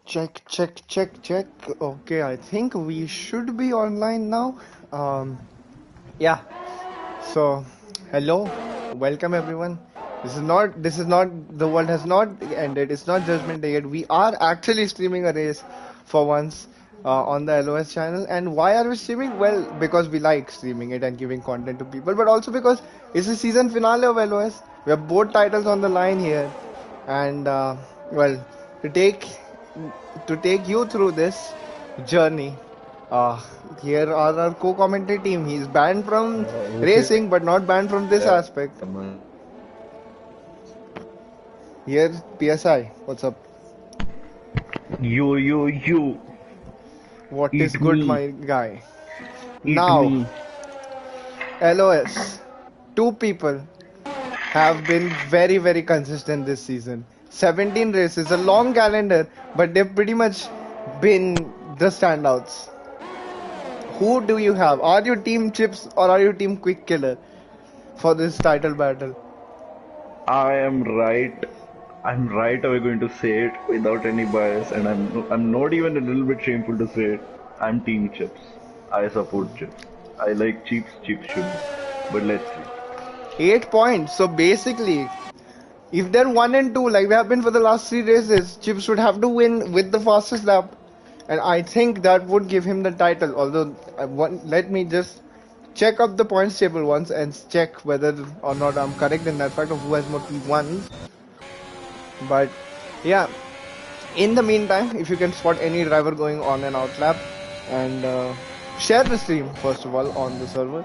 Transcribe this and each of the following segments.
Check, check, check, check. Okay, I think we should be online now. Um, yeah. So, hello, welcome everyone. This is not, the world has not ended. It's not Judgment Day yet. We are actually streaming a race for once on the LOS channel. And why are we streaming? Well, because we like streaming it and giving content to people, but also because it's the season finale of LOS. We have both titles on the line here, and well, to take to take you through this journey. Uh, Here are our co-commentary team. He's banned from Okay. racing, but not banned from this aspect. Here, PSI. What's up? You. What is Eat good, me. my guy? Eat Now, me. LOS. Two people have been very, very consistent this season. 17 races, a long calendar, but they've pretty much been the standouts. Who do you have? Are you team Chips or are you team Quick Killer for this title battle? I am right. I'm right away going to say it without any bias, and I'm not even a little bit shameful to say it. I'm Team Chips. I support Chips. I like Chips. Chips should be. But let's see. 8 points. So basically, if they're 1 and 2, like they have been for the last 3 races, Chips should have to win with the fastest lap. And I think that would give him the title. Although, let me just check up the points table once and check whether or not I'm correct in that fact of who has more P1s. But yeah, in the meantime, if you can spot any driver going on an out lap and share the stream first of all on the server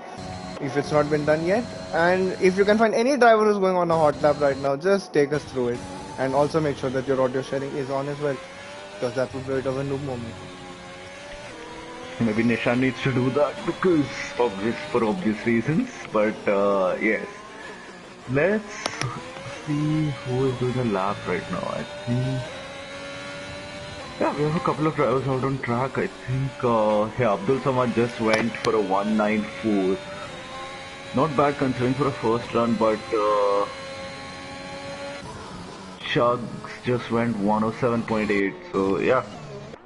if it's not been done yet, and if you can find any driver who's going on a hot lap right now, just take us through it, and also make sure that your audio sharing is on as well, because that would be a bit of a noob moment. Maybe Nishan needs to do that because for obvious reasons. But yes, let's see who is doing a lap right now. I think. Yeah, we have a couple of drivers out on track. I think, yeah, Abdul Samad just went for a 194. Not bad considering for a first run, but Chugs just went 107.8. So, yeah,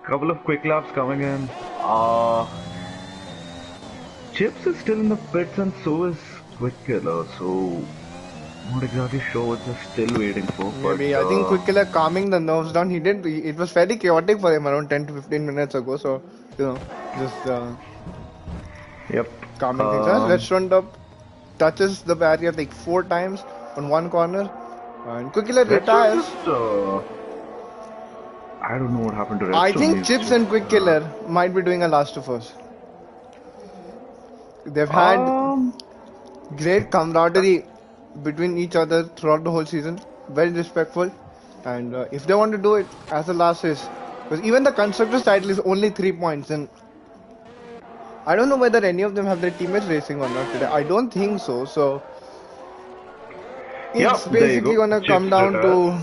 couple of quick laps coming in. Chips is still in the pits, and so is Quick Killer. So, not exactly sure what they're still waiting for. Maybe But I think Quick Killer calming the nerves down. It was fairly chaotic for him around 10 to 15 minutes ago. So just yep. calming things down. Let's run up. Touches the barrier like 4 times on one corner, and Quick Killer retires. I don't know what happened to Redstone. I think Chips and Quick Killer might be doing a last of us. They've had great camaraderie between each other throughout the whole season. Very respectful, and if they want to do it as a last race, because even the constructors title is only 3 points, and I don't know whether any of them have their teammates racing or not today. I don't think so. So it's basically gonna come down to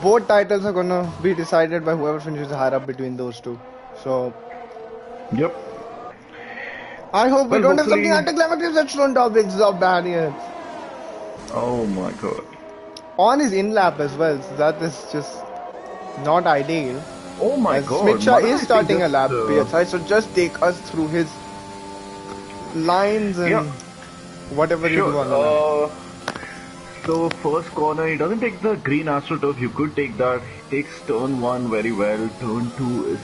both titles are gonna be decided by whoever finishes higher up between those two. So yep. I hope we don't have something anticlimactic that's thrown down the barrier. Oh my god. On his in lap as well, so that is just not ideal. Oh my god. Smitcha is starting a lap PSI, so just take us through his lines and whatever you do on the lap. So first corner, he doesn't take the green AstroTurf. You could take that. He takes turn 1 very well. Turn 2 is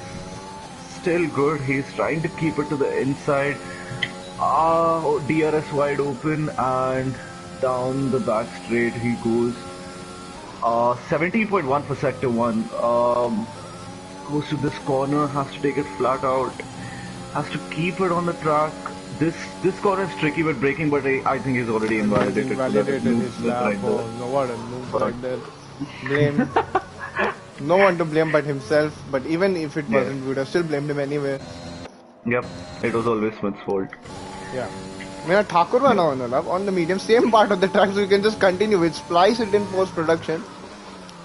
still good. He's trying to keep it to the inside. DRS wide open, and down the back straight he goes. 17.1 for sector 1. Goes to this corner, has to take it flat out. Has to keep it on the track. This corner is tricky with braking, but I think he's already invalidated. His lap. Right no, what a noob right there. Blame. No one to blame but himself. But even if it wasn't, we would have still blamed him anyway. Yep, it was always Smith's fault. Yeah. Thakur on the medium, same part of the track, so you can just continue with splice it in post production.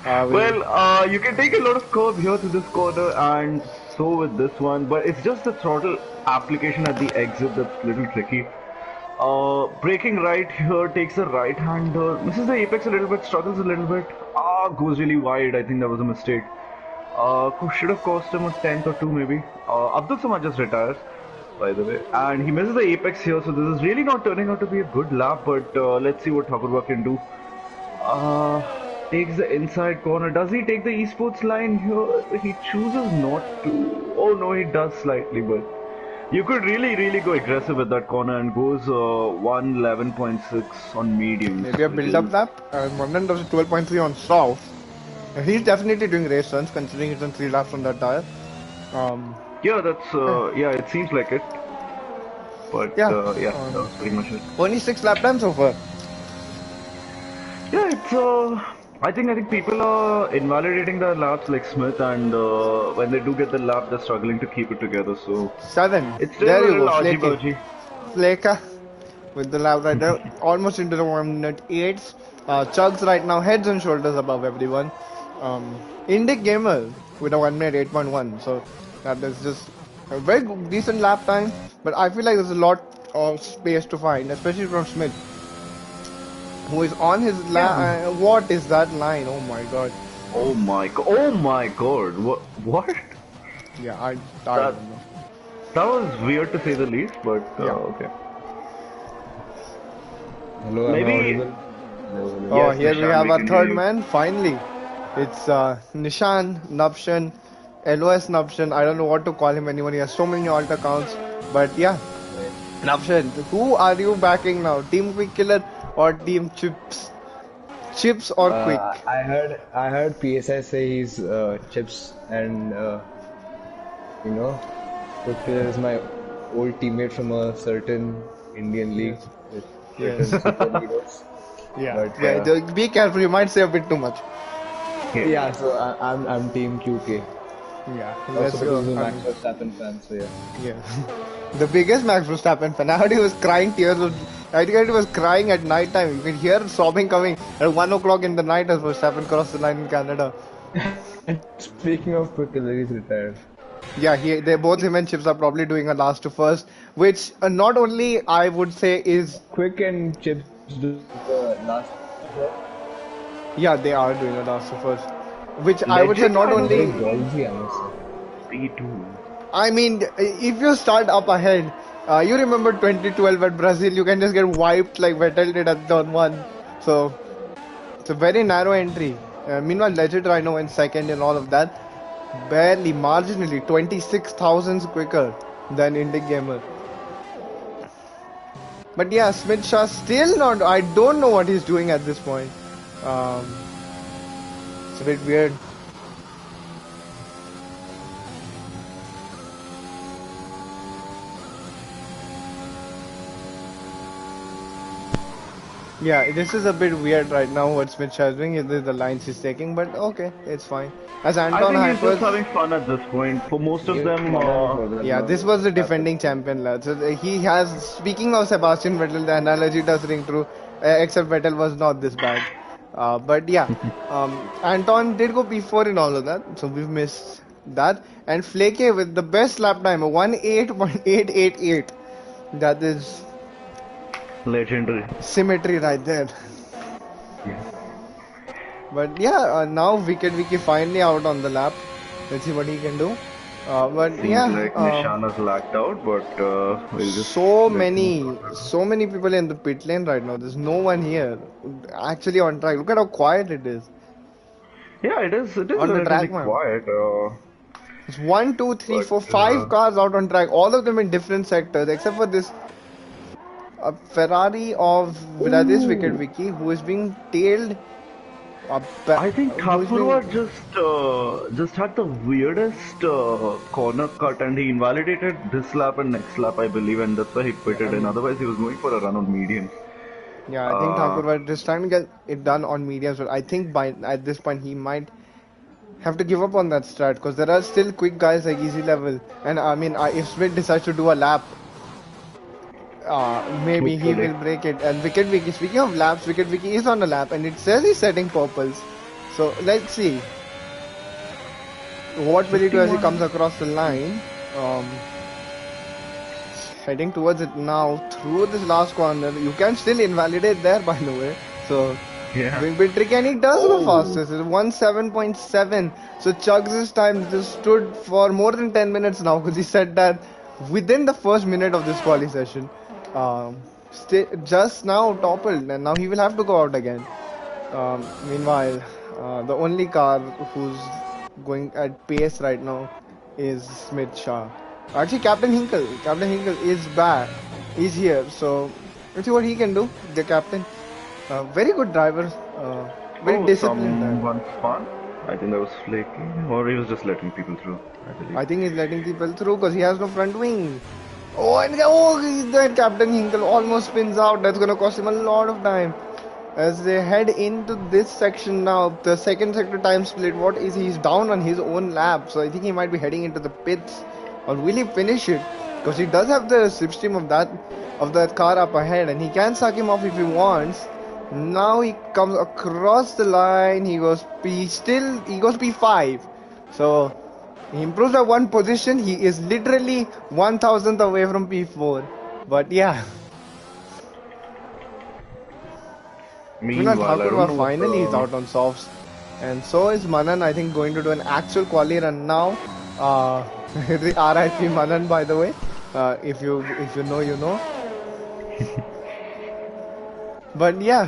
You can take a lot of curve here to this corner, and so with this one, but it's just the throttle application at the exit that's a little tricky. Braking right here, takes a right hander, misses the apex a little bit, struggles a little bit. Goes really wide. I think that was a mistake. Should have cost him a tenth or two maybe. Abdul Samad just retires, by the way, and he misses the apex here. So this is really not turning out to be a good lap. But let's see what Thakurba can do. Uh, Takes the inside corner. Does he take the esports line here? He chooses not to. Oh no, he does slightly, but you could really go aggressive with that corner and goes 111.6 on medium. Maybe a build-up lap. Monden does 12.3 on soft. He's definitely doing race runs considering he's done 3 laps on that tire. Yeah, that's yeah, it seems like it. But Yeah. yeah, that was pretty much it. Only 6 lap times so far. Yeah, it's I think people are invalidating their laps like Smith, and when they do get the lap, they're struggling to keep it together. So 7. it's still There a you little go, argy-bargy. Fleka with the lap right there, almost into the 1 minute 8. Chugs right now heads and shoulders above everyone. Indic Gamer with a 1 minute 8.1. So that is just a very decent lap time. But I feel like there's a lot of space to find, especially from Smith, who is on his lap. What is that line? Oh my god. Oh my god! Oh my god! What? Yeah, I don't know. That was weird to say the least, but okay. Hello, Maybe. Oh, Yes, here we Nishan, have we our can third hear you. man. Finally, it's Nishan, Nupshan, LOS Nupshan. I don't know what to call him anymore. He has so many alt accounts. But yeah, Nupshan, who are you backing now? Team Quick Killer or Team Chips? Chips or Quick? I heard PSI say he's Chips, and you know, Quick Killer is my old teammate from a certain Indian league with Yes. certain super heroes. Yeah. But, Be careful. You might say a bit too much. Yeah, so I'm Team QK. Yeah. Also Let's go. because he's a Max Verstappen fan, so yeah. Yeah. The biggest Max Verstappen fan. I heard he was crying tears. I think he was crying at night time. You can hear sobbing coming at 1 o'clock in the night as Verstappen crossed the line in Canada. Speaking of Quick Killer, he's retired. Yeah, they both him and Chips are probably doing a last to first, which not only I would say is Quick and Chips do the last. yeah, they are doing a last to first, which I would say not Very only. ballsy, I must say. P2. I mean, if you start up ahead, you remember 2012 at Brazil, you can just get wiped like Vettel did at turn 1. So it's a very narrow entry. Meanwhile, Legend Rhino went second in all of that. Barely, marginally, 26 thousandths quicker than Indic Gamer. But yeah, Smith Shah still not. I don't know what he's doing at this point. It's a bit weird. Yeah, this is a bit weird right now what Smith Shah is doing. This is the lines he's taking, but okay, it's fine. As I Anton think he's just Hypers, having fun at this point. For most of them, yeah, this was the defending champion, lads. So he has, speaking of Sebastian Vettel, the analogy does ring true, except Vettel was not this bad. But yeah, Anton did go P4 in all of that, so we've missed that. And Flake with the best lap time, a 1:08.888. That is legendary. symmetry right there. Yeah. But yeah, now Wicked Wiki finally out on the lap. Let's see what he can do. But Seems yeah, like Nishan has lacked out, but we'll just so let many him- people in the pit lane right now. There's no one here actually on track. Look at how quiet it is. Yeah, it is. It is On the relatively track, man. quiet. It's 1, 2, 3, But, 4, 5 cars out on track. All of them in different sectors, except for this Ferrari of this Wicked Wiki, who is being tailed. I think Thakurwa just had the weirdest corner cut, and he invalidated this lap and next lap, I believe, and that's why he pitted in. Otherwise, he was going for a run on medium. Yeah, I think Thakur was just trying to get it done on mediums, but I think at this point he might have to give up on that strat because there are still quick guys like easy level, and I mean if Smith decides to do a lap, maybe he will break it. And Wicked Wiki, speaking of laps, Wicked Wiki is on a lap, and it says he's setting purples. So let's see what will he do as he comes across the line. Heading towards it now through this last corner. You can still invalidate there, by the way. So Yeah. Doing bit tricky, and he does go Oh. fastest. It's 17.7. So Chugs' time just stood for more than 10 minutes now because he said that within the first minute of this quali session, just now toppled, and now he will have to go out again. Meanwhile, the only car who's going at pace right now is Smith Shah. Actually, Captain Hinkle. Captain Hinkle is back. He's here. So let's see what he can do. The captain. Very good driver. Very Oh, disciplined driver. someone spun? I think that was flaky. Or he was just letting people through, I believe. I think he's letting people through because he has no front wing. Oh, and that Captain Hinkle almost spins out. That's gonna cost him a lot of time. As they head into this section now, the second sector time split, what is he's down on his own lap, so I think he might be heading into the pits. Or will he finish it? Because he does have the slipstream of that car up ahead, and he can suck him off if he wants. Now he comes across the line, he goes P5. So he improves by one position, he is literally 1,000th away from P4. But yeah. Meanwhile, Meanwhile, I don't Thakurva know what finally is the. out on softs. And so is Manan, I think, going to do an actual quali run now. The RIP Manan, by the way. If you know, you know. But yeah,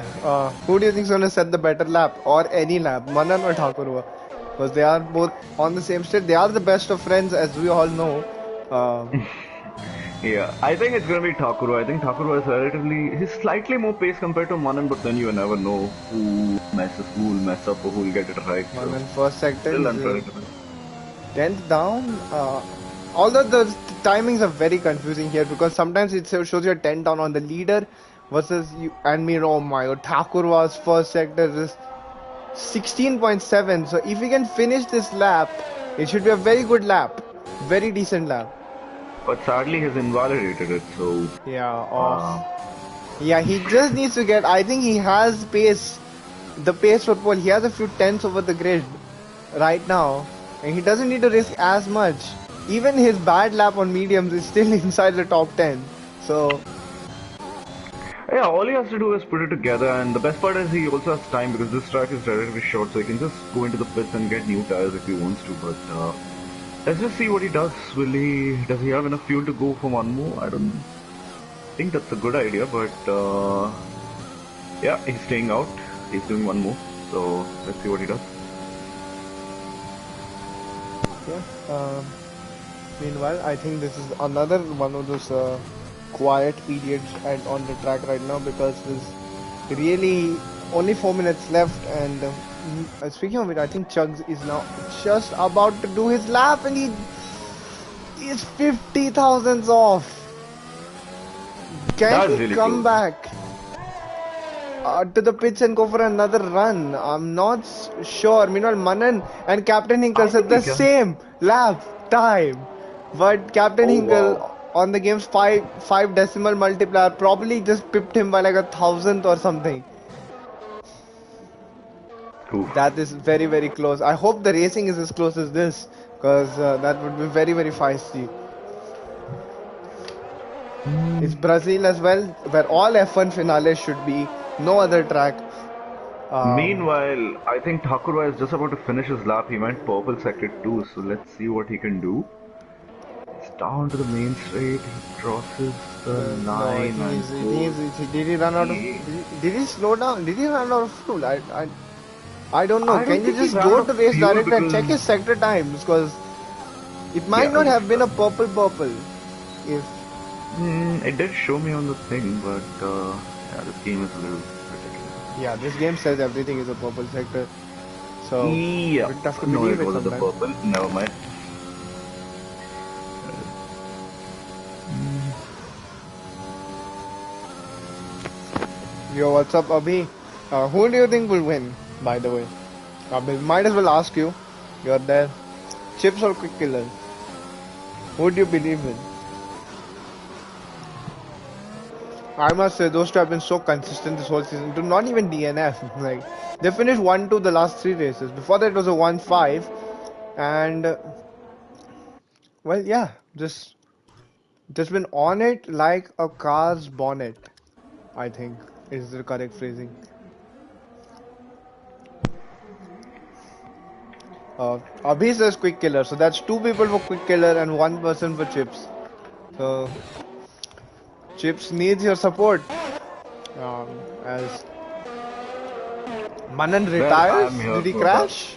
who do you think is going to set the better lap or any lap, Manan or Thakurva? Because they are both on the same stage. They are the best of friends, as we all know. Uh, Yeah, I think it's gonna be Takuro. I think Takuro is relatively. He's slightly more pace compared to Manan, but then you never know who will mess up or who will get it right. So, Manan first sector, still he's unpredictable. 10th down. Although the timings are very confusing here because sometimes it shows you a 10 down on the leader versus you and me. Oh my god, Thakur was first sector is 16.7. So if he can finish this lap, it should be a very good lap, very decent lap. But sadly, he's invalidated it. So, Yeah, uh, yeah, he just needs to get. I think he has pace, the pace for pole. He has a few tenths over the grid right now, and he doesn't need to risk as much. Even his bad lap on mediums is still inside the top 10. So yeah, all he has to do is put it together. And the best part is he also has time because this track is relatively short, so he can just go into the pits and get new tires if he wants to. But let's just see what he does. Does he have enough fuel to go for one more? I don't think that's a good idea, but yeah, he's staying out. He's doing one more. So let's see what he does. yeah. Meanwhile, I think this is another one of those quiet periods on the track right now because there's really only 4 minutes left. And speaking of it, I think Chugs is now just about to do his lap, and he is 50 thousandths off. Can That's he really come close. back to the pitch and go for another run? I'm not sure. Meanwhile, Manan and Captain Hinkle I said think he the can. same lap time, but Captain Oh Hinkle wow. on the game's five decimal multiplier probably just pipped him by like a thousandth or something. Oof. That is very very close. I hope the racing is as close as this, because that would be very very feisty. It's Brazil as well, where all F1 finales should be. No other track. Um, Meanwhile, I think Thakurwa is just about to finish his lap. He went purple sector too, so let's see what he can do. It's down to the main straight. He crosses the no, I line think and goes. did he run out of, He, did he slow down? Did he run out of fuel? I don't know. I don't Can you think he just ran out go of to race fuel director and check because his sector times? Because it might yeah, not have been a purple. If it did show me on the thing, but yeah, this game is a little ridiculous. yeah, this game says everything is a purple sector, so Yeah, it's tough to no, believe it it wasn't the sometimes. purple. Never mind. Yo, what's up, Abhi? Who do you think will win? By the way, might as well ask you. You're there. Chips or quick killers? Who do you believe in? I must say those two have been so consistent this whole season. To not even DNF. Like they finished 1-2 the last three races. Before that it was a 1-5, and well, yeah, just been on it like a car's bonnet. I think is the correct phrasing. Abhi says quick killer, so that's two people for quick killer and one person for Chips. So Chips needs your support. As Manan Well, retires, I'm here did he for that. crash?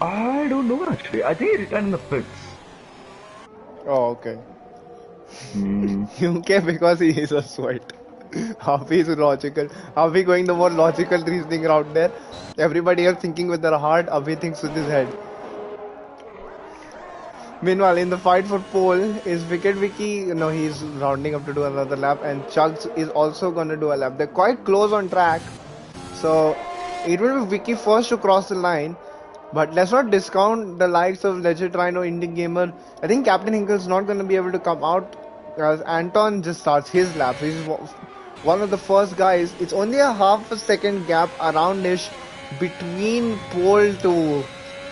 I don't know actually. I think he returned in the pits. Oh, okay. Hmm. UK because he is a sweat. Happy is logical. Happy going the more logical reasoning route there. Everybody else thinking with their heart, Abhi thinks with his head. Meanwhile, in the fight for pole, is Wicket Vicky, he's rounding up to do another lap, and Chugs is also gonna do a lap. They're quite close on track, so it will be Vicky first to cross the line. But let's not discount the likes of Legit Rhino, Indian Gamer. I think Captain Hinkle's not gonna be able to come out as Anton just starts his lap. So he's one of the first guys. It's only a half a second gap around-ish between pole to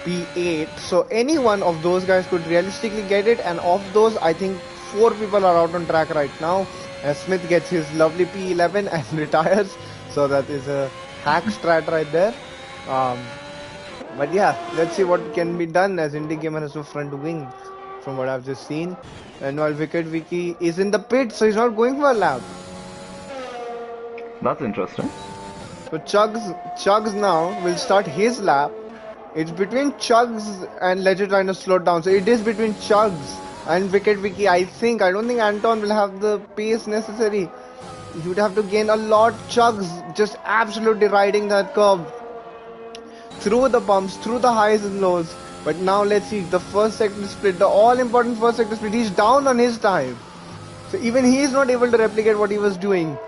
P8. So any one of those guys could realistically get it. And of those, I think 4 people are out on track right now. And Smith gets his lovely P11 and retires. So that is a hack strat right there. But yeah, let's see what can be done as Indie Gamer has a front wing from what I've just seen. And while Wicket Vicky is in the pit, so he's not going for a lap. That's interesting. So Chugs now will start his lap. It's between Chugs and Legend Rhino slowed down. So it is between Chugs and Wicket Vicky. I don't think Anton will have the pace necessary. You'd have to gain a lot. Chugs just absolutely riding that curve. Through the bumps, through the highs and lows. But now let's see, the first sector split, the all-important first sector split, he's down on his time. So even he is not able to replicate what he was doing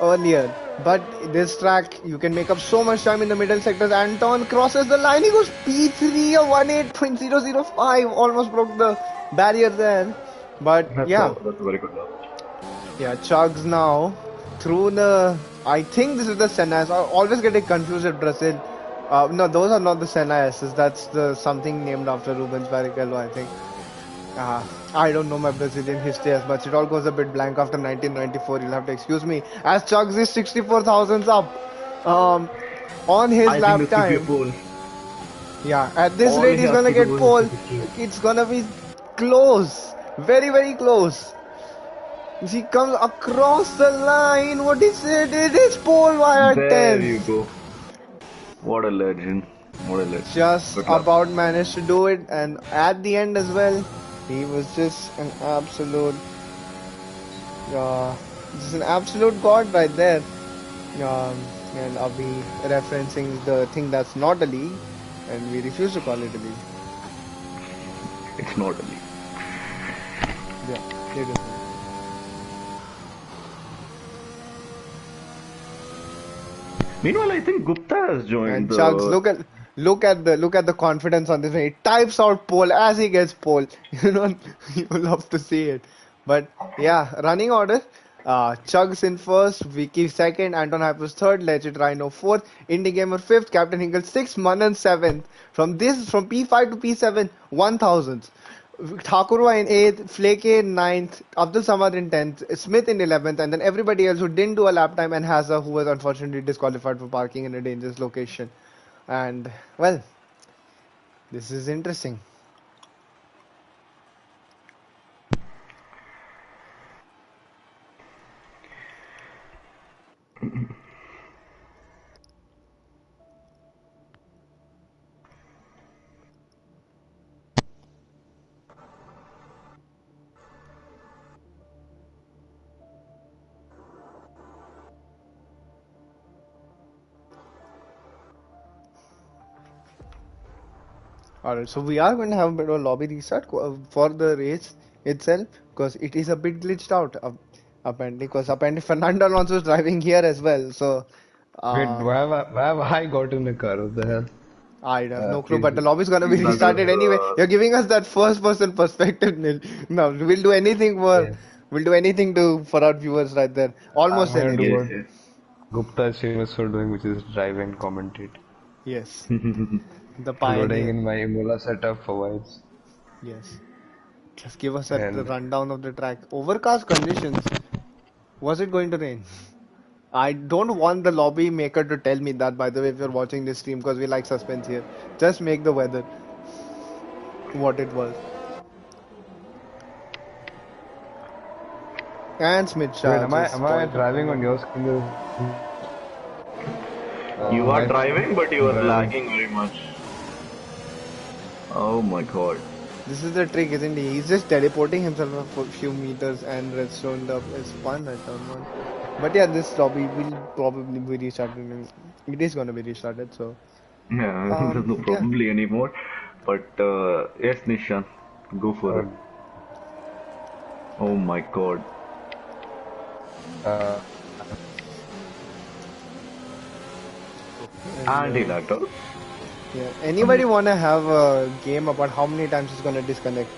earlier. But this track, you can make up so much time in the middle sectors. Anton crosses the line, he goes P3 or 18.005, almost broke the barrier there. But That's a very good lap. yeah, Chugs now through the, I think this is the Senna. I always get it confused with Brazil. No, those are not the Senna S's. That's the something named after Rubens Barrichello, I think. I don't know my Brazilian history as much. It all goes a bit blank after 1994. You'll have to excuse me. As Chugs is 64,000 up on his I lap think this could be a time. pole. Yeah, at this All rate he he's has gonna to get do is pole. to be It's gonna be close, very very close. He comes across the line. What is it? It is pole via There 10th. you go. What a legend. What a legend. Just Good luck. about managed to do it, and at the end as well, he was just an absolute god right there. And I'll be referencing the thing that's not a league, and we refuse to call it a league. It's not a league. Yeah, it is. Meanwhile, I think Gupta has joined And the. Chugs, look at the confidence on this one. He types out pole as he gets pole. You love to see it. But yeah, running order. Chugs in first, Vicky second, Anton Hypers third, Legit Rhino fourth, Indie Gamer fifth, Captain Hinkle sixth, Manan seventh. From P5 to P7, 1000. Thakurwa in 8th, Flake in 9th, Abdul Samad in 10th, Smith in 11th, and then everybody else who didn't do a lap time, and Hazza, who was unfortunately disqualified for parking in a dangerous location. And, well, this is interesting. Alright, so we are going to have a bit of a lobby restart for the race itself, because it is a bit glitched out, apparently, because apparently Fernando Alonso is driving here as well, so Wait, why have I got in the car? What the hell? I have no clue, Please. but the lobby is going to be That is, restarted anyway. You're giving us that first person perspective, Nil. No, we'll do anything Yes. for our viewers right there. Almost I'm going to do anything. yes, what yes. Gupta is famous for doing, which is drive and commentate. Yes, the Loading pioneer. in my Imola setup for vibes. Yes. Just give us the And rundown of the track. Overcast conditions. Was it going to rain? I don't want the lobby maker to tell me that, by the way, if you're watching this stream, because we like suspense here. Just make the weather what it was. And Smith Wait, Shah am I just pointed driving out. on your screen? You are My driving, but you are driving. lagging very much. Oh my god. This is the trick, isn't he? He's just teleporting himself a few meters and redstone up is fun at turn one. But yeah, this lobby will probably be restarted. It is gonna be restarted, so Yeah, there's no yeah. probably anymore. But yes, Nishan, go for it. Oh my god. And he lagged out. Yeah. Anybody wanna have a game about how many times it's gonna disconnect?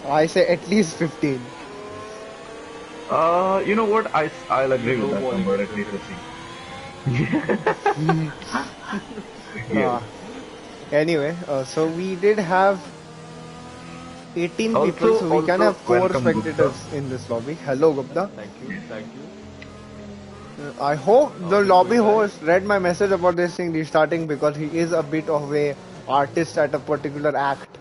I say at least 15. You know what? I'll agree with that Lowballing number it at least will 15. Yeah. Anyway, so we did have 18 Also- people, so we can also have 4 welcome, spectators Gupta. in this lobby. Hello, Gupta. Thank you, thank you. I hope the good lobby going, host read my message about this thing restarting, because he is a bit of a artist at a particular act.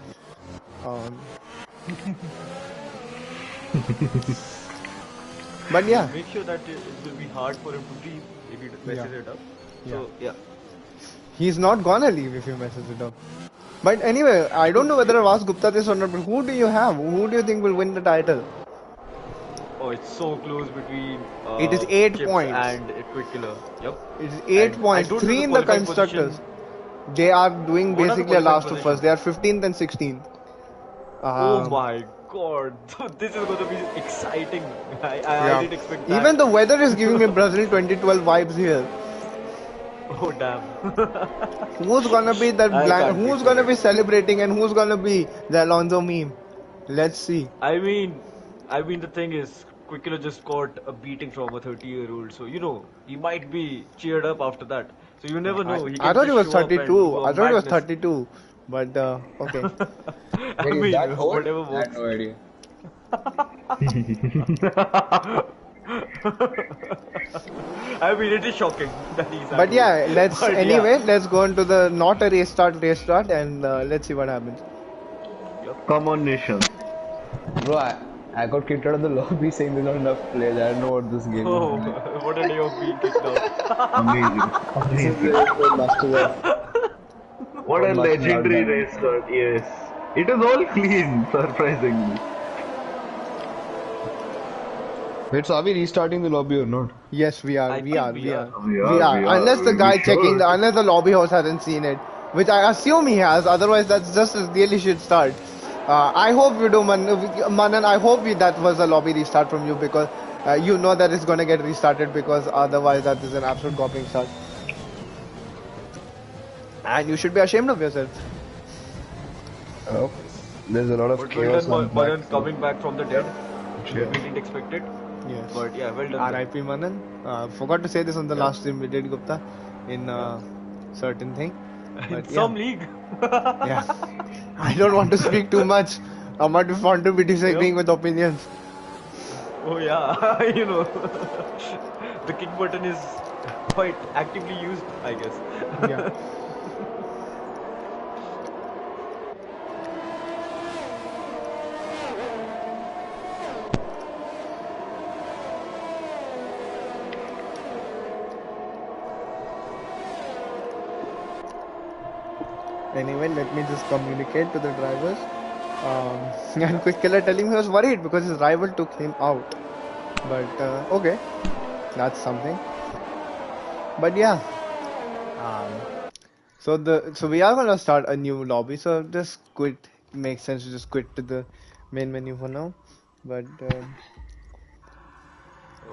But yeah, Make sure that it will be hard for him to leave if he messes Yeah. it up. So yeah. he's not gonna leave if you messes it up. But anyway, I don't know whether I've asked Gupta this or not, but who do you have? Who do you think will win the title? Oh, it's so close between. It is 8 Chips points. and Quick Killer. Yep. It's 8 And points, I don't know 3 the in the qualifying constructors. position. They are doing What are the basically a qualifying last to first. positions? They are 15th and 16th. Oh my god, this is going to be exciting. I didn't expect that. Even the weather is giving me Brazil 2012 vibes here. Oh damn. Who's gonna be that I blank? can't Who's wait gonna for be it. celebrating and who's gonna be the Alonso meme? Let's see. I mean, the thing is, Quick Killer just got a beating from a 30-year-old, so he might be cheered up after that. So you never know. He I can thought he just was show up and 32. do I a thought he was madness. 32. But okay. I Wait, is mean, that old? whatever I had works. no idea. I mean, it is shocking that he's. But yeah, let's But yeah. anyway. Let's go into the not a restart, and let's see what happens. Come on, Nishan. Bro, I got kicked out of the lobby saying there's not enough players. I don't know what this game Oh, is. Like. what a day of being kicked out. Amazing. This is Amazing. the master of What a Much legendary louder. race start. Yes. It is all clean, surprisingly. Wait, so are we restarting the lobby or not? Yes, we are. I We think are. we We are. are. We We are, are. we are. Unless the We guy should. checking, unless the lobby host hasn't seen it, which I assume he has. Otherwise, that's just a really shit start. I hope you do, Manan. I hope that was a lobby restart from you, because you know that it's gonna get restarted, because otherwise that is an absolute copying start. And you should be ashamed of yourself. Oh, there's a lot of But well chaos done, on Manan, that. coming back from the dead. We Yes. didn't expect it. Yes. But yeah, well done. R.I.P. Manan. Forgot to say this on the last stream we did, Gupta, in certain thing. In But some yeah. league. Yeah. I don't want to speak too much. I might want to be disagreeing with opinions. Oh yeah, the kick button is quite actively used, I guess. Yeah. Anyway, let me just communicate to the drivers. And Quick Killer telling me he was worried because his rival took him out. But okay, that's something. But yeah, so we are gonna start a new lobby. So just quit. Makes sense to just quit to the main menu for now. But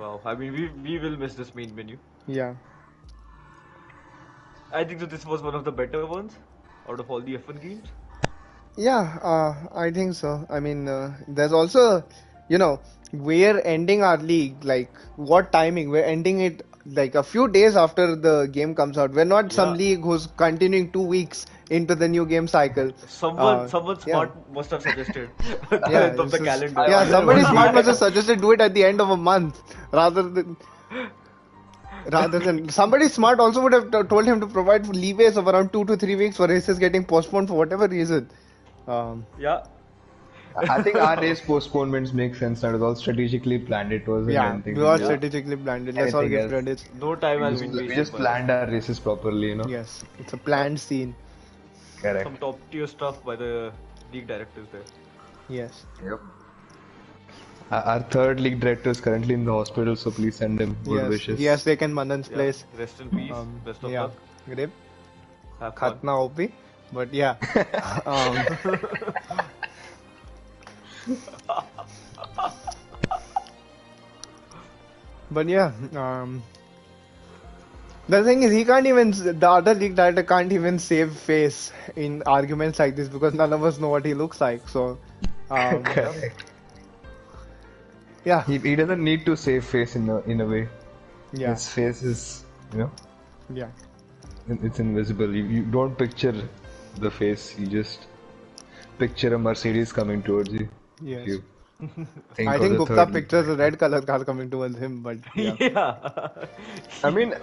Wow, I mean, we will miss this main menu. yeah. I think that this was one of the better ones out of all the F1 games. Yeah, I think so. I mean, there's also, we're ending our league, like, what timing? We're ending it like a few days after the game comes out. We're not some Yeah. league who's continuing 2 weeks into the new game cycle. Someone yeah. smart must have suggested the Yeah, end of this the is- calendar. yeah, somebody smart must have suggested do it at the end of a month rather than. Rather than somebody smart also would have told him to provide leeways of around 2 to 3 weeks for races getting postponed for whatever reason. Yeah. I think our race postponements make sense. That was all strategically planned. It wasn't Yeah, anything we to all do with strategically planned it. Let's all anything give else. credits. No time has been We wasted just by planned our races properly, you know. Yes, it's a planned scene. Correct. some top tier stuff by the league directors there. Yes. Yep. Our third league director is currently in the hospital, so please send him good Yes. wishes. He has taken Manan's Yeah. place. Rest in peace. Best of Yeah. luck. Great. Have fun. Khatna OP. But yeah. um, but yeah. The thing is, the other league director can't even save face in arguments like this because none of us know what he looks like. So, Correct. yeah. He doesn't need to save face in a way. Yeah. His face is, you know, Yeah. it's invisible. You don't picture the face. You just picture a Mercedes coming towards you. Yes. If you I of think the Gupta third league pictures a red color car coming towards him, but yeah. Yeah. I mean,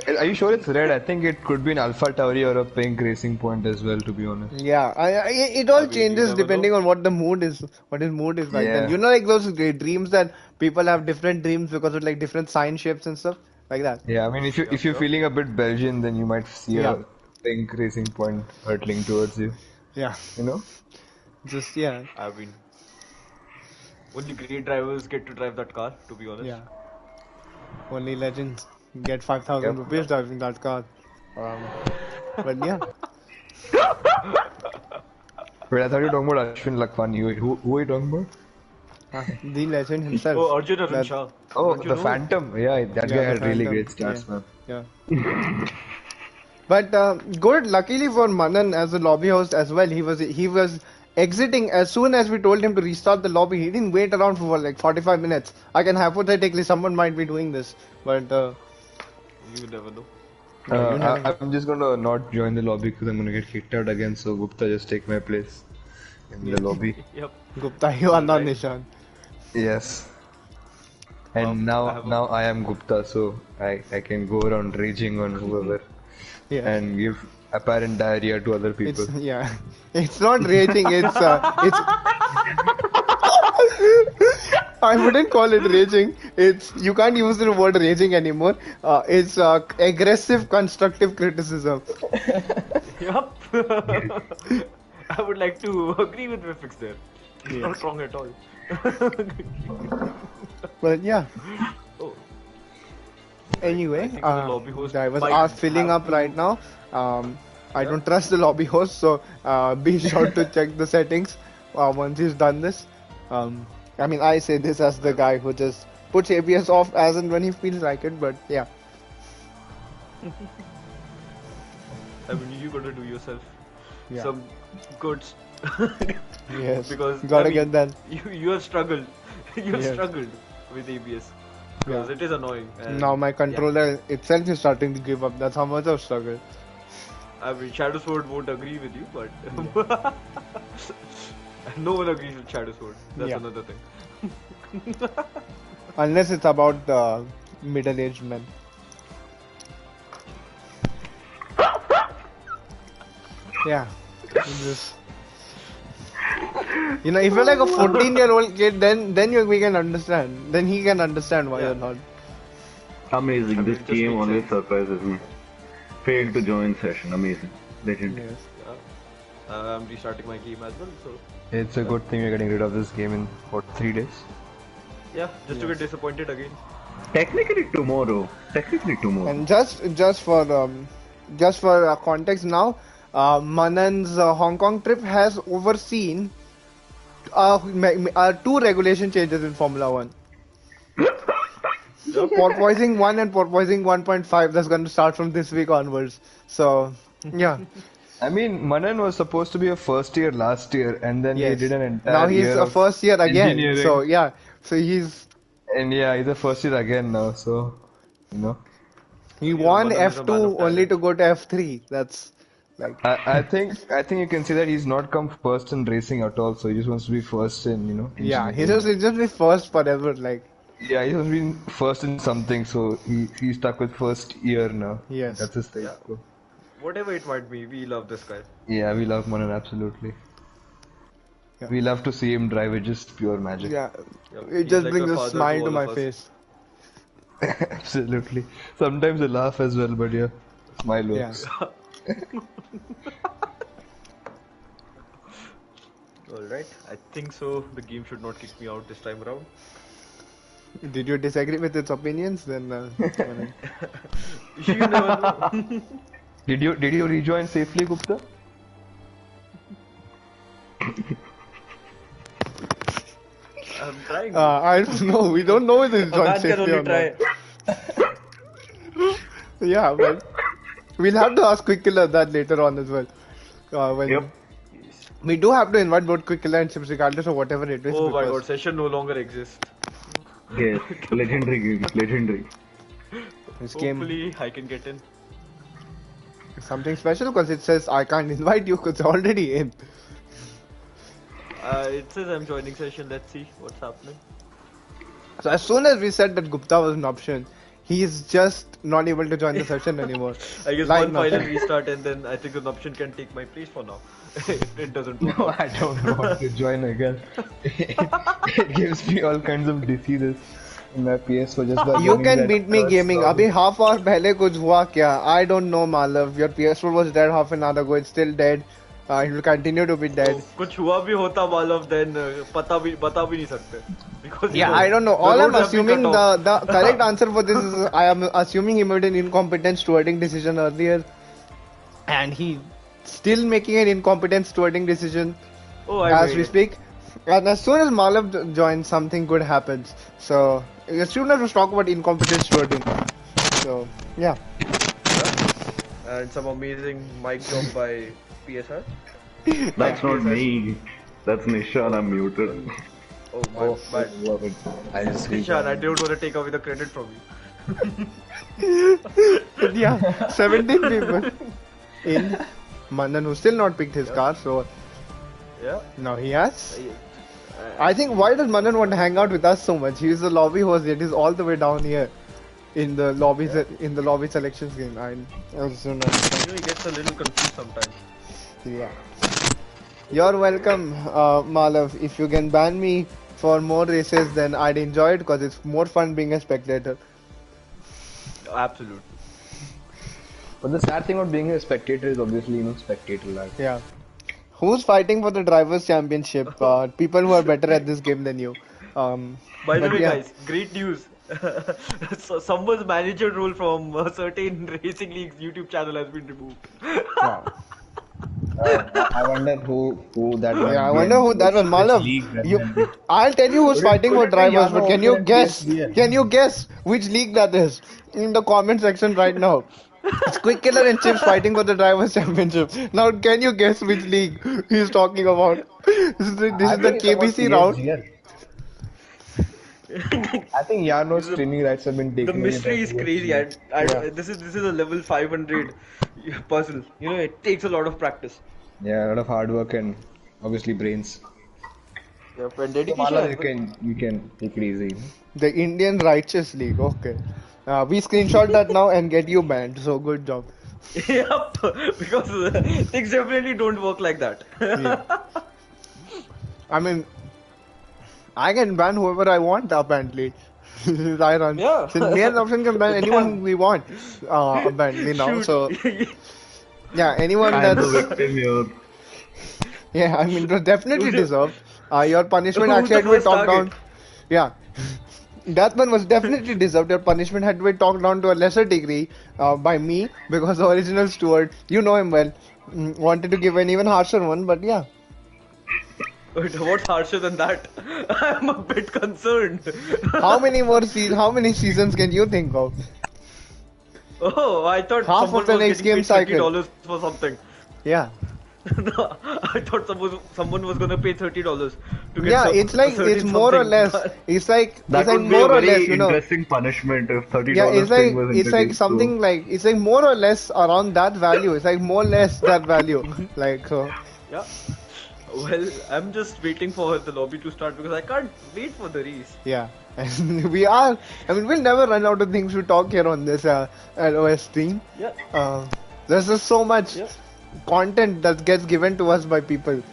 are you sure it's red? I think it could be an Alpha Tauri or a pink Racing Point as well, to be honest. Yeah, it all mean, you changes never depending know. on what the mood is, what his mood is like. Then Yeah. you know, like those dreams that people have different dreams because of like different sign shapes and stuff like that. Yeah, I mean, if you're Yup. feeling a bit Belgian, then you might see Yeah. a pink Racing Point hurtling towards you. Yeah, You know? just yeah, I mean, only great drivers get to drive that car, to be honest. yeah. Only legends get 5,000 Yep. rupees driving that car. But yeah, Wait, I thought you were talking about Ashwin Lakhwani. Who are you talking about? the legend himself. Oh, Arjun Arun That- Shah. Oh, Don't you the know? Phantom. Yeah, that Yeah, guy the had really Phantom. great stats, Yeah. man. Yeah. But good. Luckily for Manan as a lobby host as well, he was exiting as soon as we told him to restart the lobby. He didn't wait around for like 45 minutes. Again, hypothetically, someone might be doing this, but You never know. I'm just gonna not join the lobby because I'm gonna get kicked out again. So Gupta, just take my place in the lobby. Yep. Gupta, you are not Right. Nishan. Yes. And I have a- now I am Gupta, so I can go around raging on whoever Yeah. and give apparent diarrhea to other people. It's yeah. It's not raging. It's. I wouldn't call it raging. It's you can't use the word raging anymore. It's aggressive constructive criticism. Yup. I would like to agree with Vifix there. It's Yes. not wrong at all. But yeah. Oh, Anyway, I think the lobby host drivers might are filling have up right now. I don't trust the lobby host, so be sure to check the settings once he's done this. I mean, I say this as the guy who just puts ABS off as and when he feels like it, but yeah. I mean, you gotta do yourself Yeah. some good. Yes. Because Gotta I mean, get that. You have struggled. You have Yes. struggled with ABS because Yeah. it is annoying. And Now my controller itself is starting to give up. That's how much I've struggled. I mean, Shadow Sword won't agree with you, but no one agrees with Shadow Sword. That's Yeah. another thing. Unless it's about the middle-aged men. Yeah. It's just... You know, if you're like a 14-year-old kid, then we can understand. Then he can understand why Yeah. you're not. Amazing. I mean, This it just game makes always sense. surprises me. Failed to join session. Amazing. Legend. Yes. I'm restarting my game as well, so It's a good thing you're getting rid of this game in what 3 days. yeah, just to get disappointed again. Technically tomorrow. And just for context now, Manan's Hong Kong trip has overseen 2 regulation changes in Formula One. Porpoising 1 and porpoising 1.5 that's going to start from this week onwards. So, yeah. I mean, Manan was supposed to be a first year last year, and then Yes. he did an entire Now he's year a of first year again. engineering. So, yeah. So he's And yeah, he's a first year again now, so you know. he Yeah, won Manan is a man F2 of only talent. to go to F3. That's like I think you can see that he's not come first in racing at all, so he just wants to be first in, yeah, engineering. he's just be first forever. Like Yeah, he's been first in something, so he's stuck with first year now. Yes. That's his thing. Yeah. Whatever it might be, we love this guy. Yeah, we love Manan absolutely. Yeah. We love to see him drive with just pure magic. Yeah, Yep, it he's just like brings a a father smile to to all my of us. face. Absolutely. Sometimes I laugh as well, but yeah, smile Yeah. works. Alright, I think so. The game should not kick me out this time around. Did you disagree with its opinions? Then, You never know. Did you rejoin safely, Gupta? I'm trying. I don't know. We don't know whether it's A man on can safety only or try. not. Yeah, but we'll have to ask Quick Killer that later on as well. When Yep. we do have to invite both Quick Killer and Chips regardless of whatever it is. Oh my god, because- session no longer exists. Yes. Legendary game. Legendary. This game Hopefully, I can get in. is something special because it says I can't invite you because it's already in. It says I'm joining session. Let's see what's happening. So as soon as we said that Gupta was an option, he's just not able to join the session anymore. I guess Like one final nothing. restart and then I think an option can take my place for now. It doesn't work. No, I don't want to join again. It gives me all kinds of diseases in my PS4 just by You joining can that beat me first gaming. lobby. Abhi half hour पहले कुछ हुआ क्या? I don't know, Malav. Your PS4 was dead half an hour ago. It's still dead. It will continue to be dead. कुछ हुआ भी होता मालूम then बता भी नहीं सकते. Because Yeah, I don't know. the All I'm roads have been assuming cut off. the correct answer for this is I am assuming he made an incompetent stewarding decision earlier, and he still making an incompetent stewarding decision Oh, I as made we it. speak. And as soon as Malav joins, something good happens. So as soon as we talk about incompetent stewarding. So yeah. And some amazing mic drop by PSR. That's not me. That's Nishan. I'm muted. Oh my bad. Love it. I just Nishan, I don't want to take away the credit from you. But yeah, 17 people in Manan who still not picked his car. So Yeah. now he has. I think why does Manan want to hang out with us so much? He's the lobby host, yet he's all the way down here in the lobby in the lobby selections game. I also know. He gets a little confused sometimes. Yeah. You're welcome, Malav. If you can ban me for more races, then I'd enjoy it because it's more fun being a spectator. Absolutely. But the sad thing about being a spectator is obviously, spectator lag. Yeah. Who's fighting for the drivers' championship? People who are better at this game than you. By the But way, yeah. guys, great news. So someone's manager role from a certain racing league's YouTube channel has been removed. Wow. I wonder who that was. Yeah, I wonder who that was. Malav, I'll tell you who's fighting for drivers, but can you guess? Can you guess which league that is? In the comment section right now. It's Quick Killer and Chips fighting for the drivers' championship. Now, can you guess which league he's talking about? This is the KBC round. I think Yano's training rights have been The taken. mystery is crazy. Yeah. This is a level 500 puzzle. It takes a lot of practice. Yeah, a lot of hard work and obviously brains. Yeah, and So, dedication. Mala, you can take it easy. The Indian Righteous League. Okay. We screenshot that now and get you banned. So good job. Yep, because things definitely don't work like that. Yeah. I mean, I can ban whoever I want apparently. I run. Yeah. Since me and option can ban anyone we want. Apparently now. Shoot. So yeah, anyone I'm the that's victim here. yeah, I mean definitely Who's the- deserved. Your punishment Who's actually had the to be first talked target? down. Yeah. That one was definitely deserved. Your punishment had to be talked down to a lesser degree by me because the original steward, you know him well, wanted to give an even harsher one, but yeah. Wait, what's harsher than that? I'm a bit concerned. How many seasons can you think of? Oh, I thought Half of someone the was next getting game paid cycle. $30 for something. Yeah. No, I thought someone was gonna pay $30 to get Yeah, some, it's like a certain it's more or something. less. It's like That would be more a or very less, interesting punishment if $30 Yeah, it's like thing was it's like introduced, something like it's like more or less around that value. It's like more or less that value. Like so. Yeah. Well, I'm just waiting for the lobby to start because I can't wait for the race. Yeah, and we are. I mean, we'll never run out of things to talk here on this LOS stream. Yeah, There's just so much yeah. content that gets given to us by people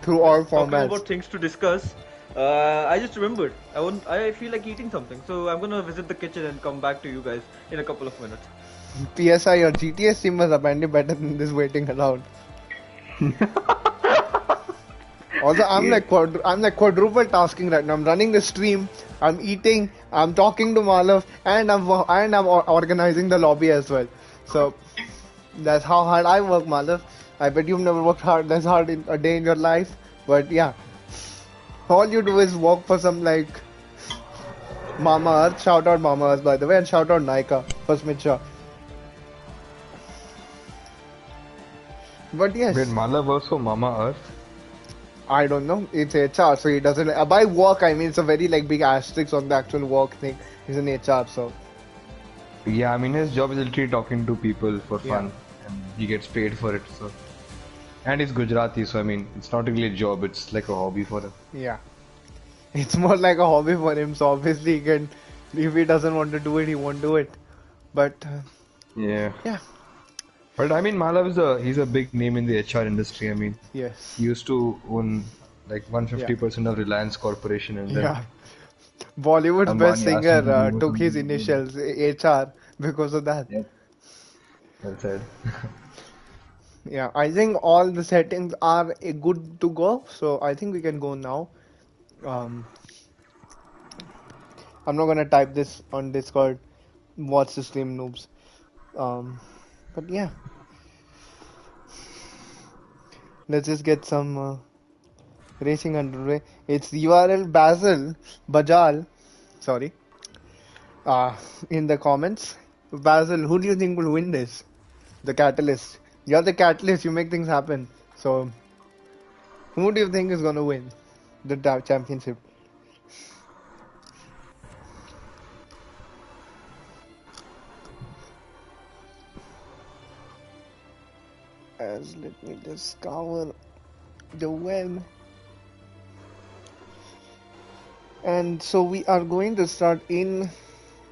through all Talking formats. about things to discuss, I just remembered. I feel like eating something, so I'm gonna visit the kitchen and come back to you guys in a couple of minutes. PSI or GTA stream was apparently better than this waiting around. Also, I'm like quadruple tasking right now. I'm running the stream, I'm eating, I'm talking to Malav, and I'm organizing the lobby as well. So that's how hard I work, Malav. I bet you've never worked hard in a day in your life. But yeah, all you do is work for some like Mama Earth. Shout out Mama Earth, by the way, and shout out Naika for Smitcha. But yes. Wait, Mala works for Mama Earth? I don't know. It's HR, so he doesn't. By work, I mean it's a very like big asterisk on the actual work thing. He's an HR, so Yeah, I mean his job is literally talking to people for Yeah. fun, and he gets paid for it. So, and he's Gujarati, so I mean it's not really a job; it's like a hobby for him. yeah, it's more like a hobby for him. So obviously, he can. If he doesn't want to do it, he won't do it. But Yeah. yeah, But I mean, Malav is he's a big name in the HR industry. I mean, yes, he used to own like 150% of Reliance Corporation, and then yeah. Bollywood's Ambani best asked him singer to do took his something. initials HR because of that. Yep. Well said. Yeah, I think all the settings are good to go. So I think we can go now. Um, I'm not gonna type this on Discord. Watch the stream, noobs. But yeah, let's just get some racing underway. It's URL Bajal, sorry, in the comments. Basil, who do you think will win this? The catalyst. You're the catalyst. You make things happen. So, who do you think is gonna win the championship? As let me discover the web. And so we are going to start in